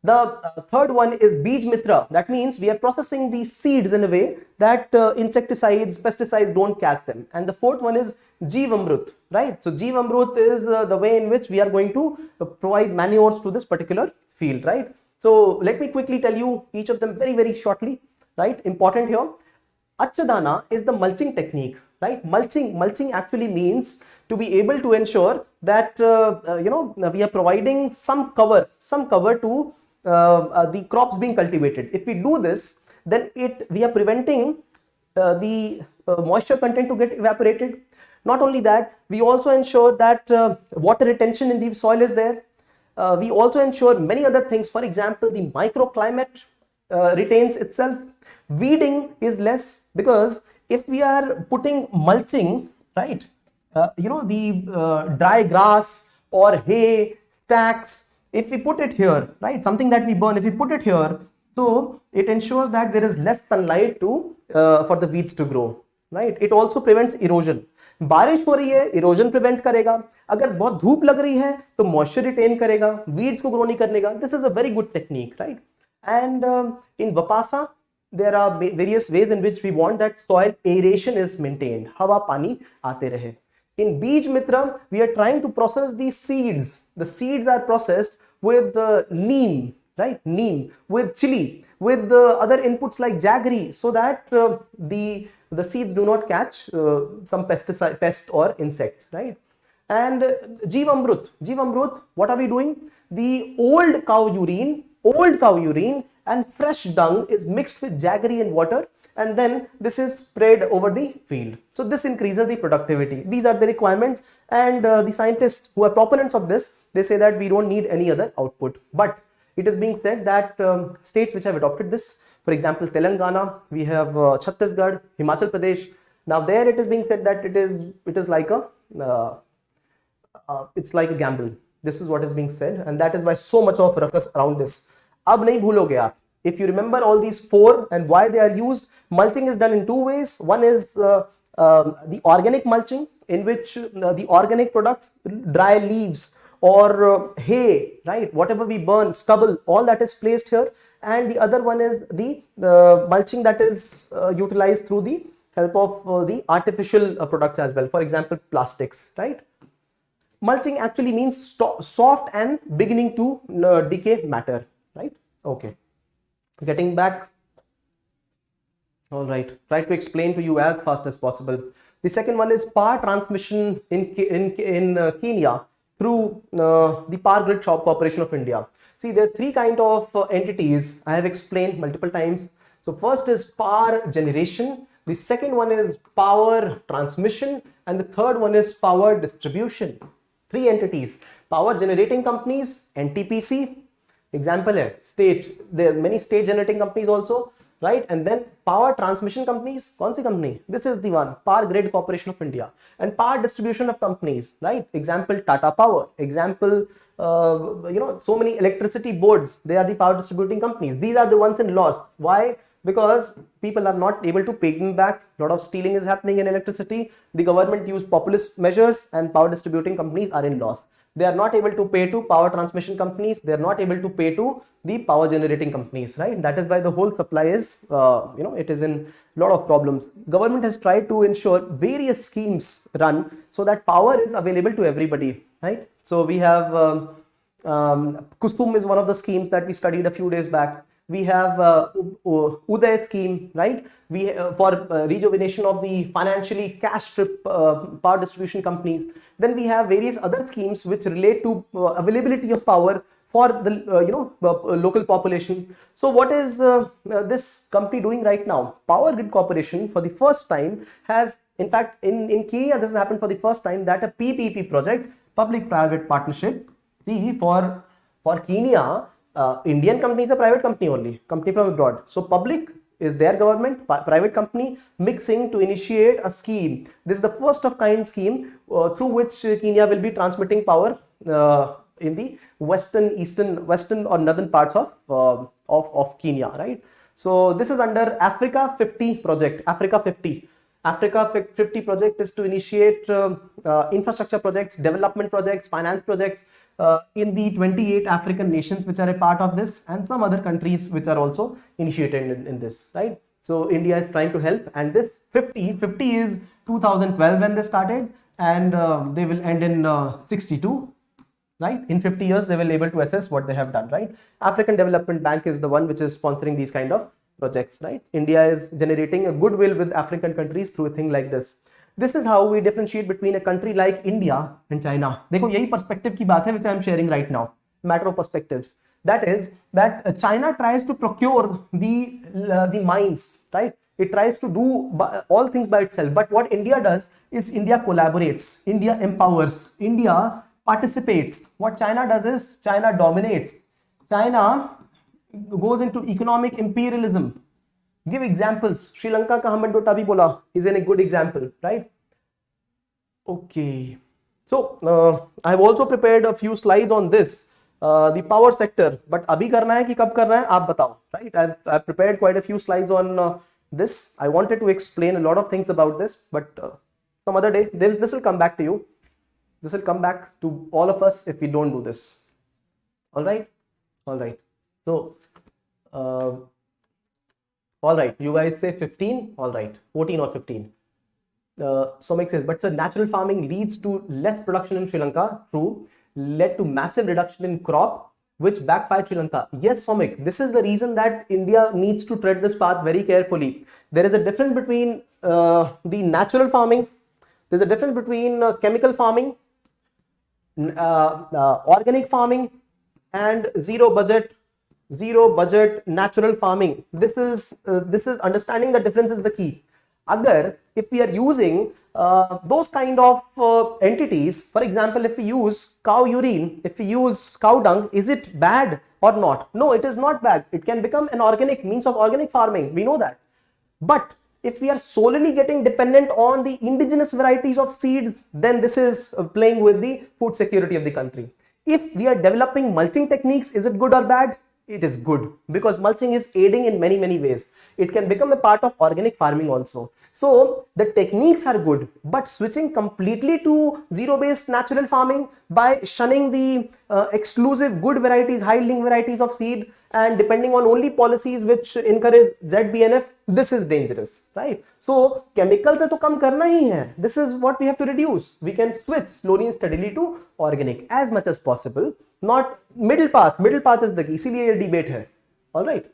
The third one is Bij Mitra. That means we are processing these seeds in a way that insecticides, pesticides don't catch them. And the fourth one is Jeevamrut, right? So Jeevamrut is the way in which we are going to provide manures to this particular field, right? So let me quickly tell you each of them very, very shortly, right? Important here. Achadana is the mulching technique, right? Mulching actually means to be able to ensure that we are providing some cover to the crops being cultivated. If we do this, then we are preventing the moisture content to get evaporated. Not only that, we also ensure that water retention in the soil is there. We also ensure many other things. For example, the microclimate retains itself. Weeding is less, because if we are putting mulching, right, the dry grass or hay, stacks, if we put it here, right, something that we burn, if we put it here, so it ensures that there is less sunlight for the weeds to grow, right? It also prevents erosion. बारिश हो रही है, erosion prevent करेगा. अगर बहुत धूप लग रही है, तो moisture retain करेगा, weeds को grow नहीं करने का. This is a very good technique, right? And in Vapasa, there are various ways in which we want that soil aeration is maintained. हवा पानी आते रहे. In Bij Mitra, we are trying to process these seeds. The seeds are processed with neem, right? Neem, with chili, with the other inputs like jaggery, so that the seeds do not catch some pest or insects, right? And Jeevamrut, what are we doing? The old cow urine and fresh dung is mixed with jaggery and water, and then this is spread over the field. So this increases the productivity. These are the requirements, and the scientists who are proponents of this, they say that we don't need any other output. But it is being said that states which have adopted this, for example, Telangana, we have Chhattisgarh, Himachal Pradesh. Now there it is being said that it is like it's like a gamble. This is what is being said, and that is why so much of ruckus around this. Ab nahi bhuloge aap. If you remember all these 4 and why they are used, mulching is done in 2 ways. One is the organic mulching, in which the organic products, dry leaves or hay, right, whatever we burn, stubble, all that is placed here. And the other one is the mulching that is utilized through the help of the artificial products as well. For example, plastics, right? Mulching actually means soft and beginning to decay matter, right? Okay. Getting back, all right, try to explain to you as fast as possible. The second one is power transmission in Kenya through the Power Grid Corporation of India. See, there are 3 kind of entities I have explained multiple times. So first is power generation, the second one is power transmission, and the third one is power distribution. 3 entities: power generating companies, NTPC, example है state, there are many state generating companies also, right? And then power transmission companies, कौन सी company? This is the one, Power Grid Corporation of India. And power distribution of companies, right? Example, Tata Power, example, so many electricity boards, they are the power distributing companies. These are the ones in loss. Why? Because people are not able to pay them back. A lot of stealing is happening in electricity. The government use populist measures, and power distributing companies are in loss. They are not able to pay to power transmission companies. They are not able to pay to the power generating companies, right? That is why the whole supply is, it is in a lot of problems. Government has tried to ensure various schemes run so that power is available to everybody, right? So we have Kusum is one of the schemes that we studied a few days back. We have Uday scheme, right? We for rejuvenation of the financially cash-strapped power distribution companies. Then we have various other schemes which relate to availability of power for the local population. So what is this company doing right now? Power Grid Corporation for the first time has, in fact, in Kenya this has happened for the first time, that a PPP project, public private partnership. See, for Kenya, Indian company is a private company only, company from abroad. So public is their government, private company mixing to initiate a scheme. This is the first of kind scheme through which Kenya will be transmitting power in the western or northern parts of Kenya, right? So this is under Africa 50 project. Africa 50 project is to initiate infrastructure projects, development projects, finance projects in the 28 African nations which are a part of this, and some other countries which are also initiated in this, right? So India is trying to help, and this 50 is 2012 when they started, and they will end in 62. Right? In 50 years, they will be able to assess what they have done, right? African Development Bank is the one which is sponsoring these kind of projects, right? India is generating a goodwill with African countries through a thing like this. This is how we differentiate between a country like India and China. देखो यही perspective की बात है which I am sharing right now. Matter of perspectives. That is that China tries to procure the mines, right? It tries to do all things by itself. But what India does is India collaborates, India empowers, India participates. What China does is China dominates. China goes into economic imperialism. Give examples. Sri Lanka ka Hamad Tabi bola is a good example, right? Okay. So I have also prepared a few slides on this, the power sector. But abhi karna hai ki kab karna hai? Aap batao, right? I've prepared quite a few slides on this. I wanted to explain a lot of things about this, but some other day this will come back to you. This will come back to all of us if we don't do this. All right. So, all right. You guys say 15. All right. 14 or 15. Somik says, but sir, natural farming leads to less production in Sri Lanka. True. Led to massive reduction in crop, which backfired Sri Lanka. Yes, Somik. This is the reason that India needs to tread this path very carefully. There is a difference between the natural farming. There's a difference between chemical farming, organic farming, and zero budget natural farming. This is understanding the difference is the key. If we are using those kind of entities, for example, if we use cow urine, if we use cow dung, is it bad or not? No, it is not bad. It can become an organic means of organic farming. We know that. But if we are solely getting dependent on the indigenous varieties of seeds, then this is playing with the food security of the country. If we are developing mulching techniques, is it good or bad? It is good, because mulching is aiding in many ways. It can become a part of organic farming also. So the techniques are good, but switching completely to zero-based natural farming by shunning the exclusive good varieties, high-yielding varieties of seed, and depending on only policies which encourage ZBNF, this is dangerous, right? So chemicals है तो कम करना ही है. This is what we have to reduce. We can switch slowly and steadily to organic as much as possible. Not middle path. Middle path is the key. इसीलिए ये debate है. All right.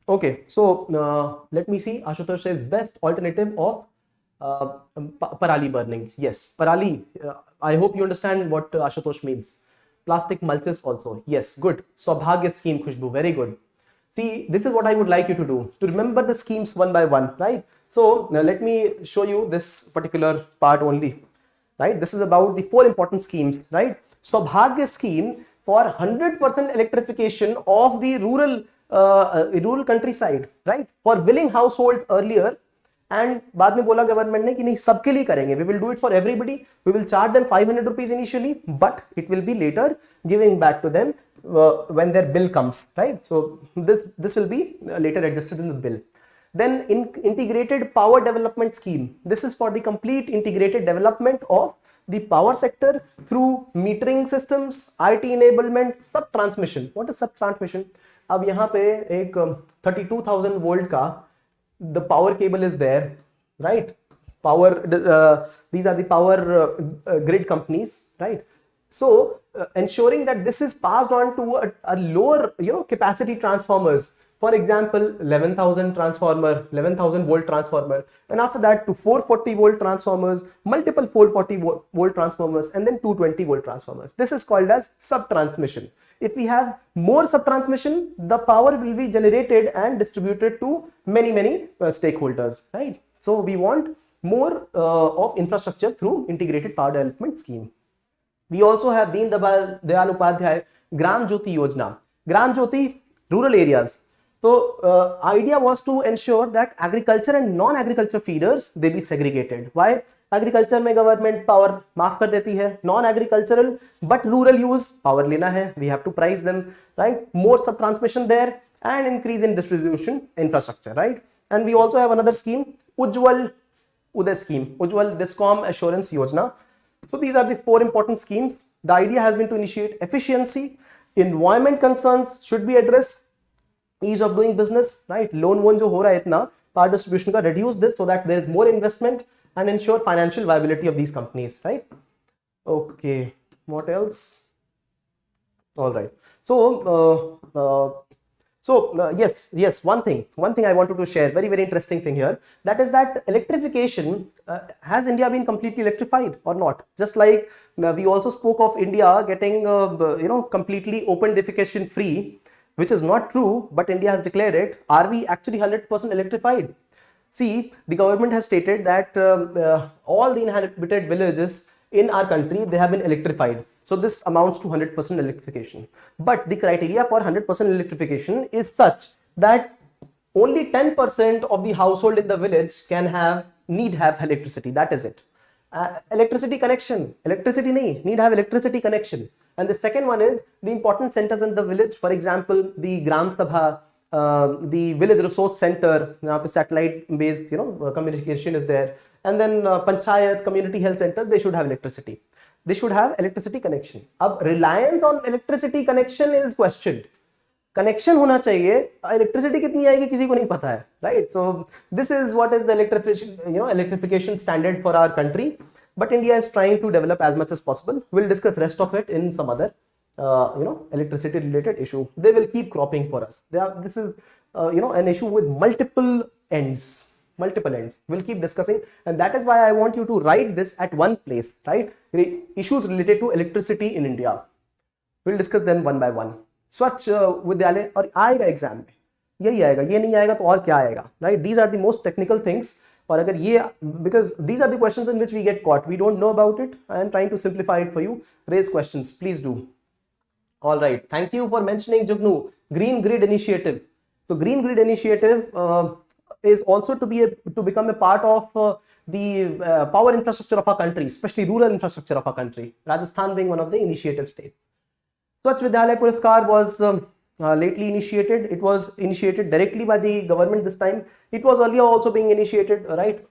Okay. So let me see. Ashutosh says best alternative of parali burning. Yes, parali. I hope you understand what Ashutosh means. Plastic mulches also. Yes, good. Swabhagya scheme, Khushbu. Very good. See, this is what I would like you to do, to remember the schemes one by one, right? So now let me show you this particular part only, right? This is about the 4 important schemes, right? Swabhagya scheme for 100% electrification of the rural countryside, right? For willing households earlier, and बाद में बोला government ने कि नहीं सबके लिए करेंगे. We will do it for everybody. We will charge them 500 rupees initially, but it will be later giving back to them when their bill comes, right? So this will be later adjusted in the bill. Then integrated power development scheme. This is for the complete integrated development of the power sector through metering systems, IT enablement, sub transmission. What is sub transmission? अब यहाँ पे एक 32,000 volt का the power cable is there, right? These are the power grid companies, right? So ensuring that this is passed on to a lower capacity transformers For example, 11,000 transformer, 11,000 volt transformer, and after that to 440 volt transformers, multiple 440 volt transformers, and then 220 volt transformers. This is called as sub-transmission. If we have more sub-transmission, the power will be generated and distributed to many stakeholders, right? So we want more of infrastructure through integrated power development scheme. We also have Deen Dayal Upadhyay Gram Jyoti Yojana. Gram Jyoti, rural areas. So idea was to ensure that agriculture and non-agriculture feeders, they be segregated. Why? Agriculture में government power माफ कर देती है, non-agricultural but rural use power लेना है, we have to price them, right? More sub-transmission there and increase in distribution infrastructure, right? And we also have another scheme, Ujjwal Uday scheme, Ujjwal Discom Assurance Yojana. So these are the 4 important schemes. The idea has been to initiate efficiency, environment concerns should be addressed, ease of doing business, right? Loan जो हो रहा है इतना, power distribution का reduce this so that there is more investment and ensure financial viability of these companies, right? Okay, what else? All right. So yes, one thing I wanted to share, very interesting thing here, that is that electrification, has India been completely electrified or not? Just like we also spoke of India getting completely open defecation free, which is not true, but India has declared it. Are we actually 100% electrified? See, the government has stated that all the inhabited villages in our country, they have been electrified. So this amounts to 100% electrification. But the criteria for 100% electrification is such that only 10% of the household in the village have electricity. That is it. Electricity connection. Electricity nahi, need have electricity connection. And the second one is the important centers in the village. For example, the Gram Sabha, the village resource center, satellite based communication is there, and then panchayat, community health centers, they should have electricity. They should have electricity connection. Ab reliance on electricity connection is questioned. Connection होना चाहिए, electricity कितनी आएगी किसी को नहीं पता है, right? So this is what is the electrification standard for our country, but India is trying to develop as much as possible. We'll discuss rest of it in some other electricity related issue. They will keep cropping for us. This is an issue with multiple ends. We'll keep discussing, and that is why I want you to write this at one place, right? Issues related to electricity in India. We'll discuss them one by one. Swachh Vidyalaya और आएगा exam में, यही आएगा, ये नहीं आएगा तो और क्या आएगा, right? These are the most technical things. और अगर ये, because these are the questions in which we get caught, we don't know about it. I am trying to simplify it for you. Raise questions, please do. All right, thank you for mentioning Jugnu, Green Grid Initiative. So Green Grid Initiative is also to become a part of the power infrastructure of our country, especially rural infrastructure of our country. Rajasthan being one of the initiative states. Swachh Vidyalaya Puraskar was lately initiated. It was initiated directly by the government this time. It was earlier also being initiated, right,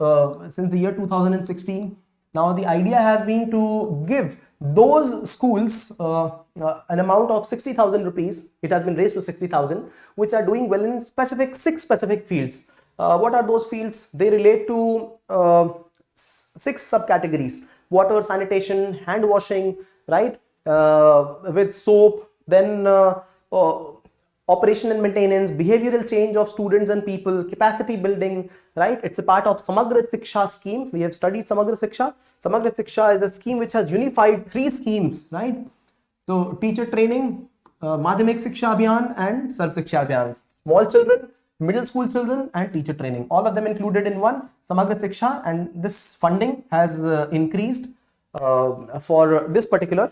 since the year 2016. Now the idea has been to give those schools an amount of 60,000 rupees. It has been raised to 60,000, which are doing well in six specific fields. What are those fields? They relate to 6 subcategories: water, sanitation, hand washing, right, with soap, then operation and maintenance, behavioral change of students and people, capacity building, right? It's a part of Samagra Shiksha scheme. We have studied Samagra Shiksha. Samagra Shiksha is a scheme which has unified 3 schemes, right? So teacher training, Madhyamik Shiksha Abhiyan and Sarv Shiksha Abhiyan. Small children, middle school children and teacher training, all of them included in one Samagra Shiksha, and this funding has increased for this particular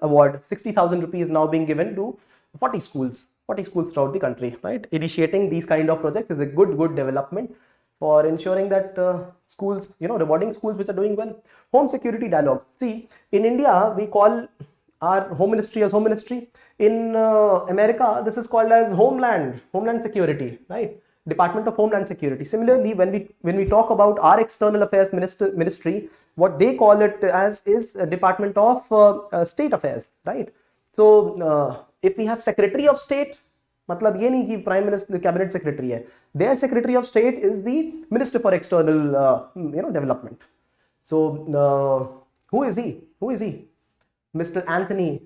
award. 60,000 rupees now being given to 40 schools throughout the country, right? Initiating these kind of projects is a good development for ensuring that schools, rewarding schools which are doing well. Home security dialogue. See, in India we call our home ministry as home ministry. In America this is called as homeland security, right? Department of Homeland Security. Similarly, when we talk about our external affairs ministry, what they call it as is a Department of State Affairs, right? So if we have Secretary of State, मतलब ये नहीं कि Prime Minister Cabinet Secretary है, their Secretary of State is the Minister for External Development. So who is he? Mr. Anthony,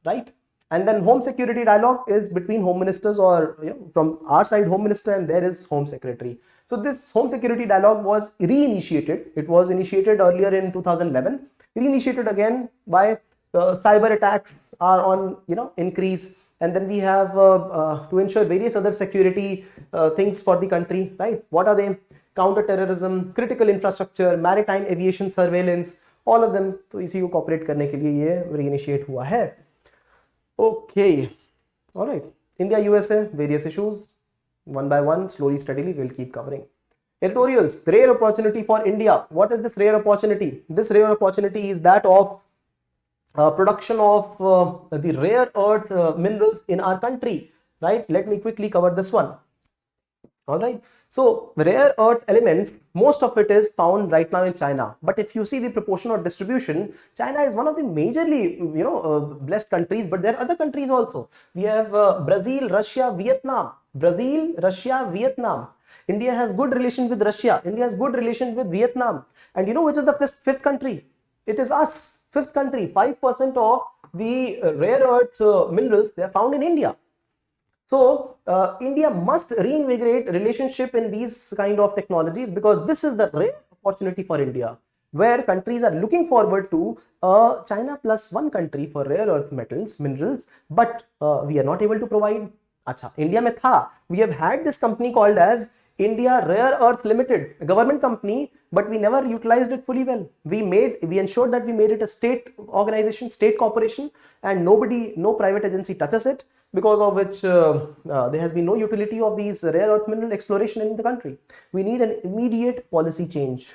right? And then home security dialogue is between home ministers, or from our side home minister, and there is home secretary. So this home security dialogue was reinitiated. It was initiated earlier in 2011, reinitiated again by cyber attacks are on increase, and then we have to ensure various other security things for the country, right? What are they? Counter-terrorism, critical infrastructure, maritime aviation surveillance, all of them. तो इसी को cooperate करने के लिए ये reinitiate हुआ है. Okay, all right. India, USA, various issues, one by one, slowly, steadily, we'll keep covering. Editorials, the rare opportunity for India. What is this rare opportunity? This rare opportunity is that of production of the rare earth minerals in our country, right? Let me quickly cover this one. All right. So rare earth elements, most of it is found right now in China. But if you see the proportion or distribution, China is one of the majorly, blessed countries. But there are other countries also. We have Brazil, Russia, Vietnam. Brazil, Russia, Vietnam. India has good relations with Russia. India has good relations with Vietnam. And you know which is the fifth country? It is us. Fifth country. 5% of the rare earth minerals, they are found in India. So India must reinvigorate relationship in these kind of technologies, because this is the rare opportunity for India, where countries are looking forward to China plus one country for rare earth minerals, but we are not able to provide. Acha, India mein tha. We have had this company called as India Rare Earth Limited, a government company, but we never utilized it fully well. We ensured that we made it a state organization, state corporation, and no private agency touches it, because of which there has been no utility of these rare earth mineral exploration in the country. We need an immediate policy change.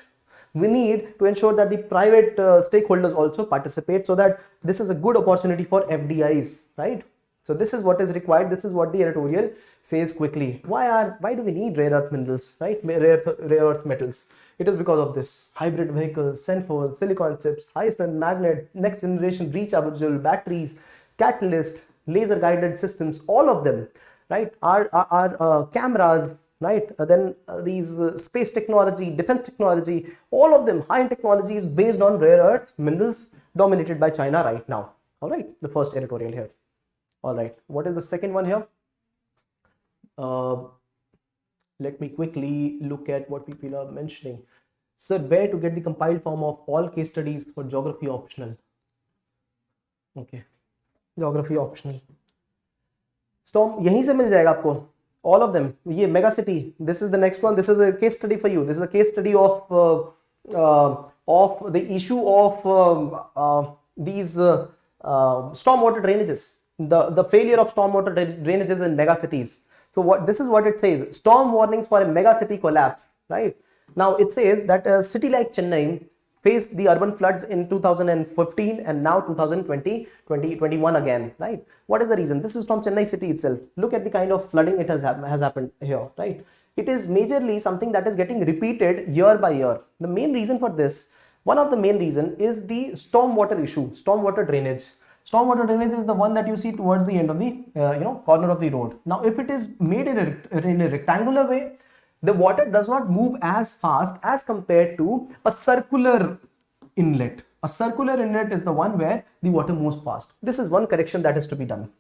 We need to ensure that the private stakeholders also participate, so that this is a good opportunity for FDIs, right? So this is what is required. This is what the editorial says quickly. Why do we need rare earth minerals, right? Rare earth metals. It is because of this: hybrid vehicles, cell phones, silicon chips, high strength magnets, next generation rechargeable batteries, catalyst, laser guided systems, all of them, right? Our cameras, right? Then these space technology, defense technology, all of them, high-end technology is based on rare earth minerals, dominated by China right now. All right, the first editorial here. All right, what is the second one here? Let me quickly look at what people are mentioning. Sir, where to get the compiled form of all case studies for geography optional? Okay, geography optional. Storm, yahi se mil jayega aapko. All of them. Ye megacity. This is the next one. This is a case study for you. This is a case study of the issue of these stormwater drainages. The failure of stormwater drainages in megacities. So this is what it says: storm warnings for a megacity collapse. Right now, it says that a city like Chennai faced the urban floods in 2015 and now 2021 again. Right? What is the reason? This is from Chennai city itself. Look at the kind of flooding it has happened here. Right? It is majorly something that is getting repeated year by year. The main reason for this, one of the main reason, is the stormwater issue, stormwater drainage. Stormwater drainage is the one that you see towards the end of the corner of the road. Now, if it is made in a rectangular way, the water does not move as fast as compared to a circular inlet. A circular inlet is the one where the water moves fast. This is one correction that is to be done.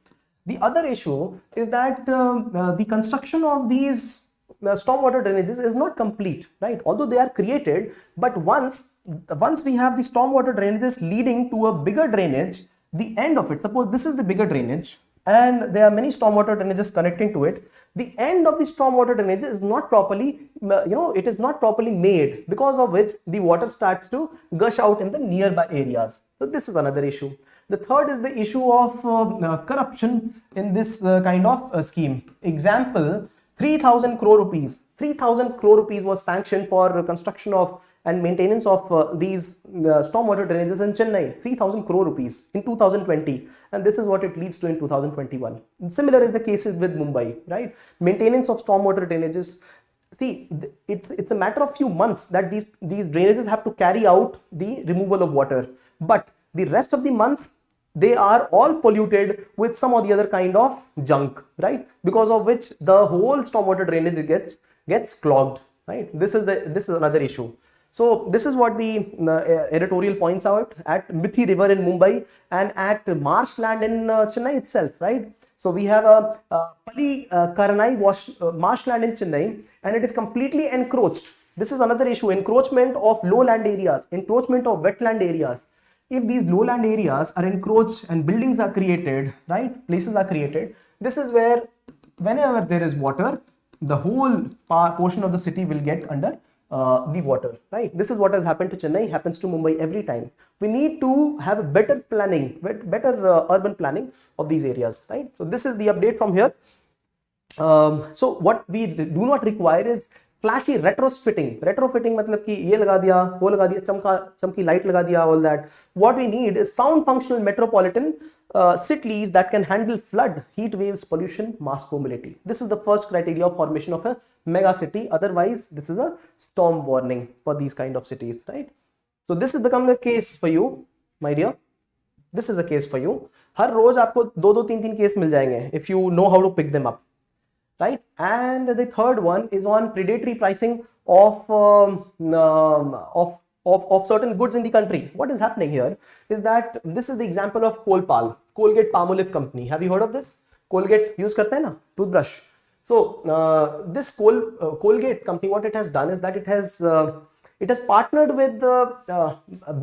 The other issue is that the construction of these stormwater drainages is not complete, right? Although they are created, but once we have the stormwater drainages leading to a bigger drainage, the end of it, suppose this is the bigger drainage and there are many stormwater drainages connecting to it, the end of the stormwater drainage is not properly, it is not properly made, because of which the water starts to gush out in the nearby areas. So this is another issue. The third is the issue of corruption in this kind of scheme. Example, 3,000 crore rupees. 3,000 crore rupees was sanctioned for construction of and maintenance of these stormwater drainages in Chennai. 3,000 crore rupees in 2020, and this is what it leads to in 2021. And similar is the case with Mumbai, right? Maintenance of stormwater drainages. See, it's a matter of few months that these drainages have to carry out the removal of water, but the rest of the months they are all polluted with some or the other kind of junk, right? Because of which the whole stormwater drainage gets clogged, right? This is another issue. So this is what the editorial points out at Mithi River in Mumbai and at marshland in Chennai itself, right? So we have a Pali Karanai marshland in Chennai, and it is completely encroached. This is another issue: encroachment of lowland areas, encroachment of wetland areas. If these lowland areas are encroached and buildings are created, right, places are created, this is where whenever there is water, the whole portion of the city will get under the water, right? This is what has happened to Chennai, happens to Mumbai every time. We need to have a better planning, better urban planning of these areas, right? So this is the update from here. So what we do not require is flashy retrofitting. Retrofitting matlab ki ye laga diya, wo laga diya, chamki light laga diya, all that. What we need is sound functional metropolitan cities that can handle flood, heat waves, pollution, mass mobility. This is the first criteria of formation of a mega city. Otherwise, this is a storm warning for these kind of cities, right? So this has become a case for you, my dear. This is a case for you. हर रोज आपको दो तीन case मिल जाएंगे if you know how to pick them up, right? And the third one is on predatory pricing of certain goods in the country. What is happening here is that this is the example of Colgate Palmolive company. Have you heard of this? Colgate use करते हैं ना toothbrush. So this Colgate company, what it has done is that it has partnered with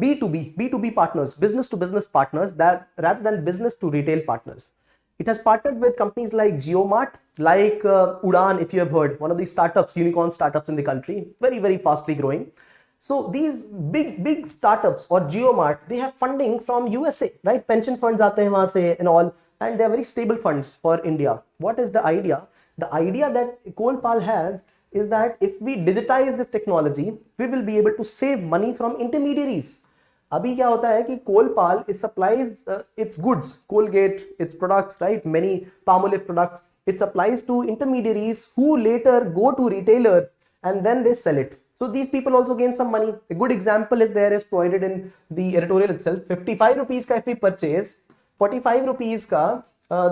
B2B partners, business to business partners, that rather than business to retail partners. It has partnered with companies like JioMart, like Udaan, if you have heard, one of these startups, unicorn startups in the country, very, very fastly growing. So these big startups or JioMart, they have funding from USA, right? Pension funds aate hain wahan se and all, and they are very stable funds for India. What is the idea? The idea that Colpal has is that if we digitize this technology, we will be able to save money from intermediaries. अभी क्या होता है कि Colpal it supplies its goods, Colgate, its products, right? Many Palmolive products, it supplies to intermediaries who later go to retailers and then they sell it. So these people also gain some money. A good example is provided in the editorial itself. 55 rupees ka if we purchase, 45 rupees ka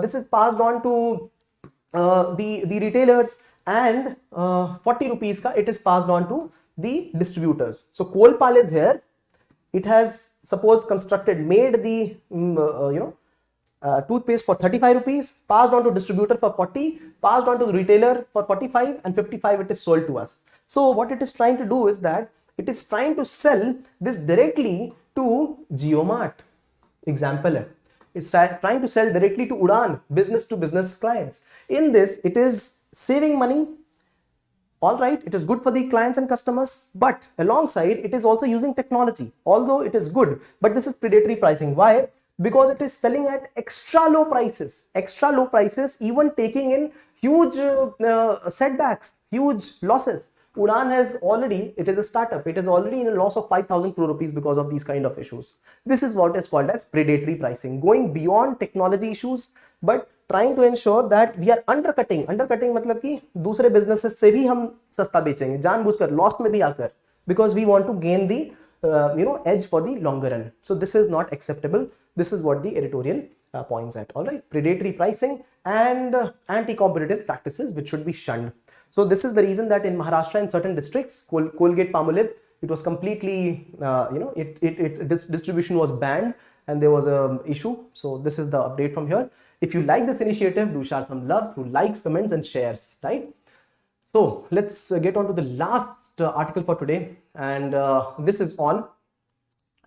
this is passed on to the retailers, and 40 rupees ka it is passed on to the distributors. So Colpal is here. It has suppose made the toothpaste for 35 rupees, passed on to distributor for 40, passed on to the retailer for 45, and 55 it is sold to us. So what it is trying to do is that it is trying to sell this directly to JioMart. Example, it's trying to sell directly to Udaan, business to business clients. In this, it is saving money. All right, it is good for the clients and customers, but alongside it is also using technology. Although it is good, but this is predatory pricing. Why? Because it is selling at extra low prices, even taking in huge setbacks, huge losses. Udaan has already, it is a startup, it is already in a loss of 5,000 crore rupees because of these kind of issues. This is what is called as predatory pricing, going beyond technology issues, but trying to ensure that we are undercutting मतलब कि दूसरे businesses से भी हम सस्ता बेचेंगे जानबूझकर loss में भी आकर, because we want to gain the edge for the longer run. So this is not acceptable. This is what the editorial points at. All right, predatory pricing and anti-competitive practices which should be shunned. So this is the reason that in Maharashtra, in certain districts, Colgate Palmolive, it was completely its distribution was banned and there was a issue. So this is the update from here. If you like this initiative, do share some love through likes, comments and shares, right? So let's get on to the last article for today, and this is on a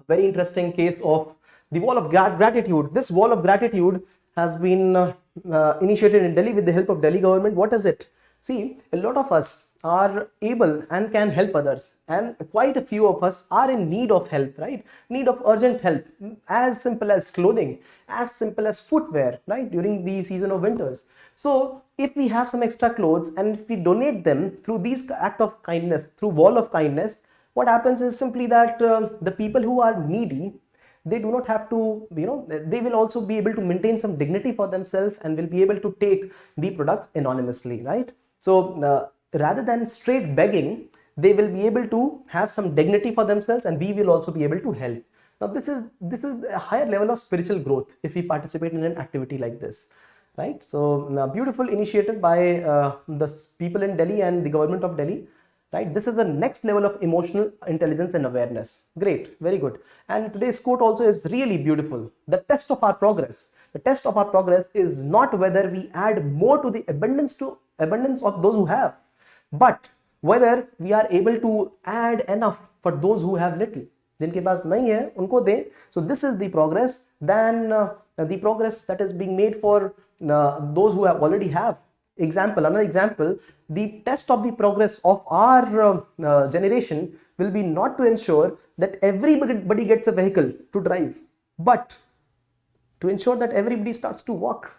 very interesting case of the wall of gratitude. This wall of gratitude has been initiated in Delhi with the help of Delhi government. What is it? See, a lot of us are able and can help others, and quite a few of us are in need of help, right? Need of urgent help, as simple as clothing, as simple as footwear, right? During the season of winters. So if we have some extra clothes and if we donate them through these act of kindness, through wall of kindness, what happens is simply that the people who are needy, they do not have to, they will also be able to maintain some dignity for themselves and will be able to take the products anonymously, right? So rather than straight begging, they will be able to have some dignity for themselves, and we will also be able to help. Now this is a higher level of spiritual growth if we participate in an activity like this, right? So beautiful initiative by the people in Delhi and the government of Delhi. right? This is the next level of emotional intelligence and awareness. Great, very good. And today's quote also is really beautiful. The test of our progress is not whether we add more to the abundance of those who have, but whether we are able to add enough for those who have little. जिनके पास नहीं है उनको दें. So this is the progress than the progress that is being made for those who have already have. Another example, the test of the progress of our generation will be not to ensure that everybody gets a vehicle to drive, but to ensure that everybody starts to walk,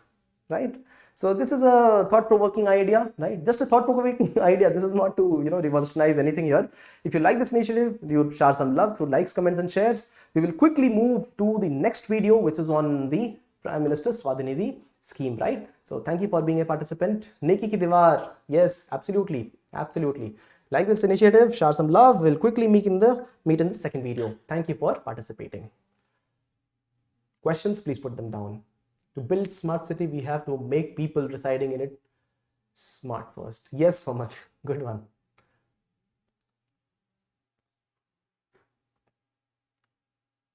right? So this is a thought-provoking idea, right? Just a thought-provoking idea. This is not to, revolutionize anything here. If you like this initiative, you would share some love through likes, comments, and shares. We will quickly move to the next video, which is on the Prime Minister's SVANidhi scheme, right? So thank you for being a participant. Neki ki Diwar. Yes, absolutely. Like this initiative, share some love. We'll quickly meet in the second video. Thank you for participating. Questions, please put them down. To build smart city, we have to make people residing in it smart first. Yes, so much. Good one.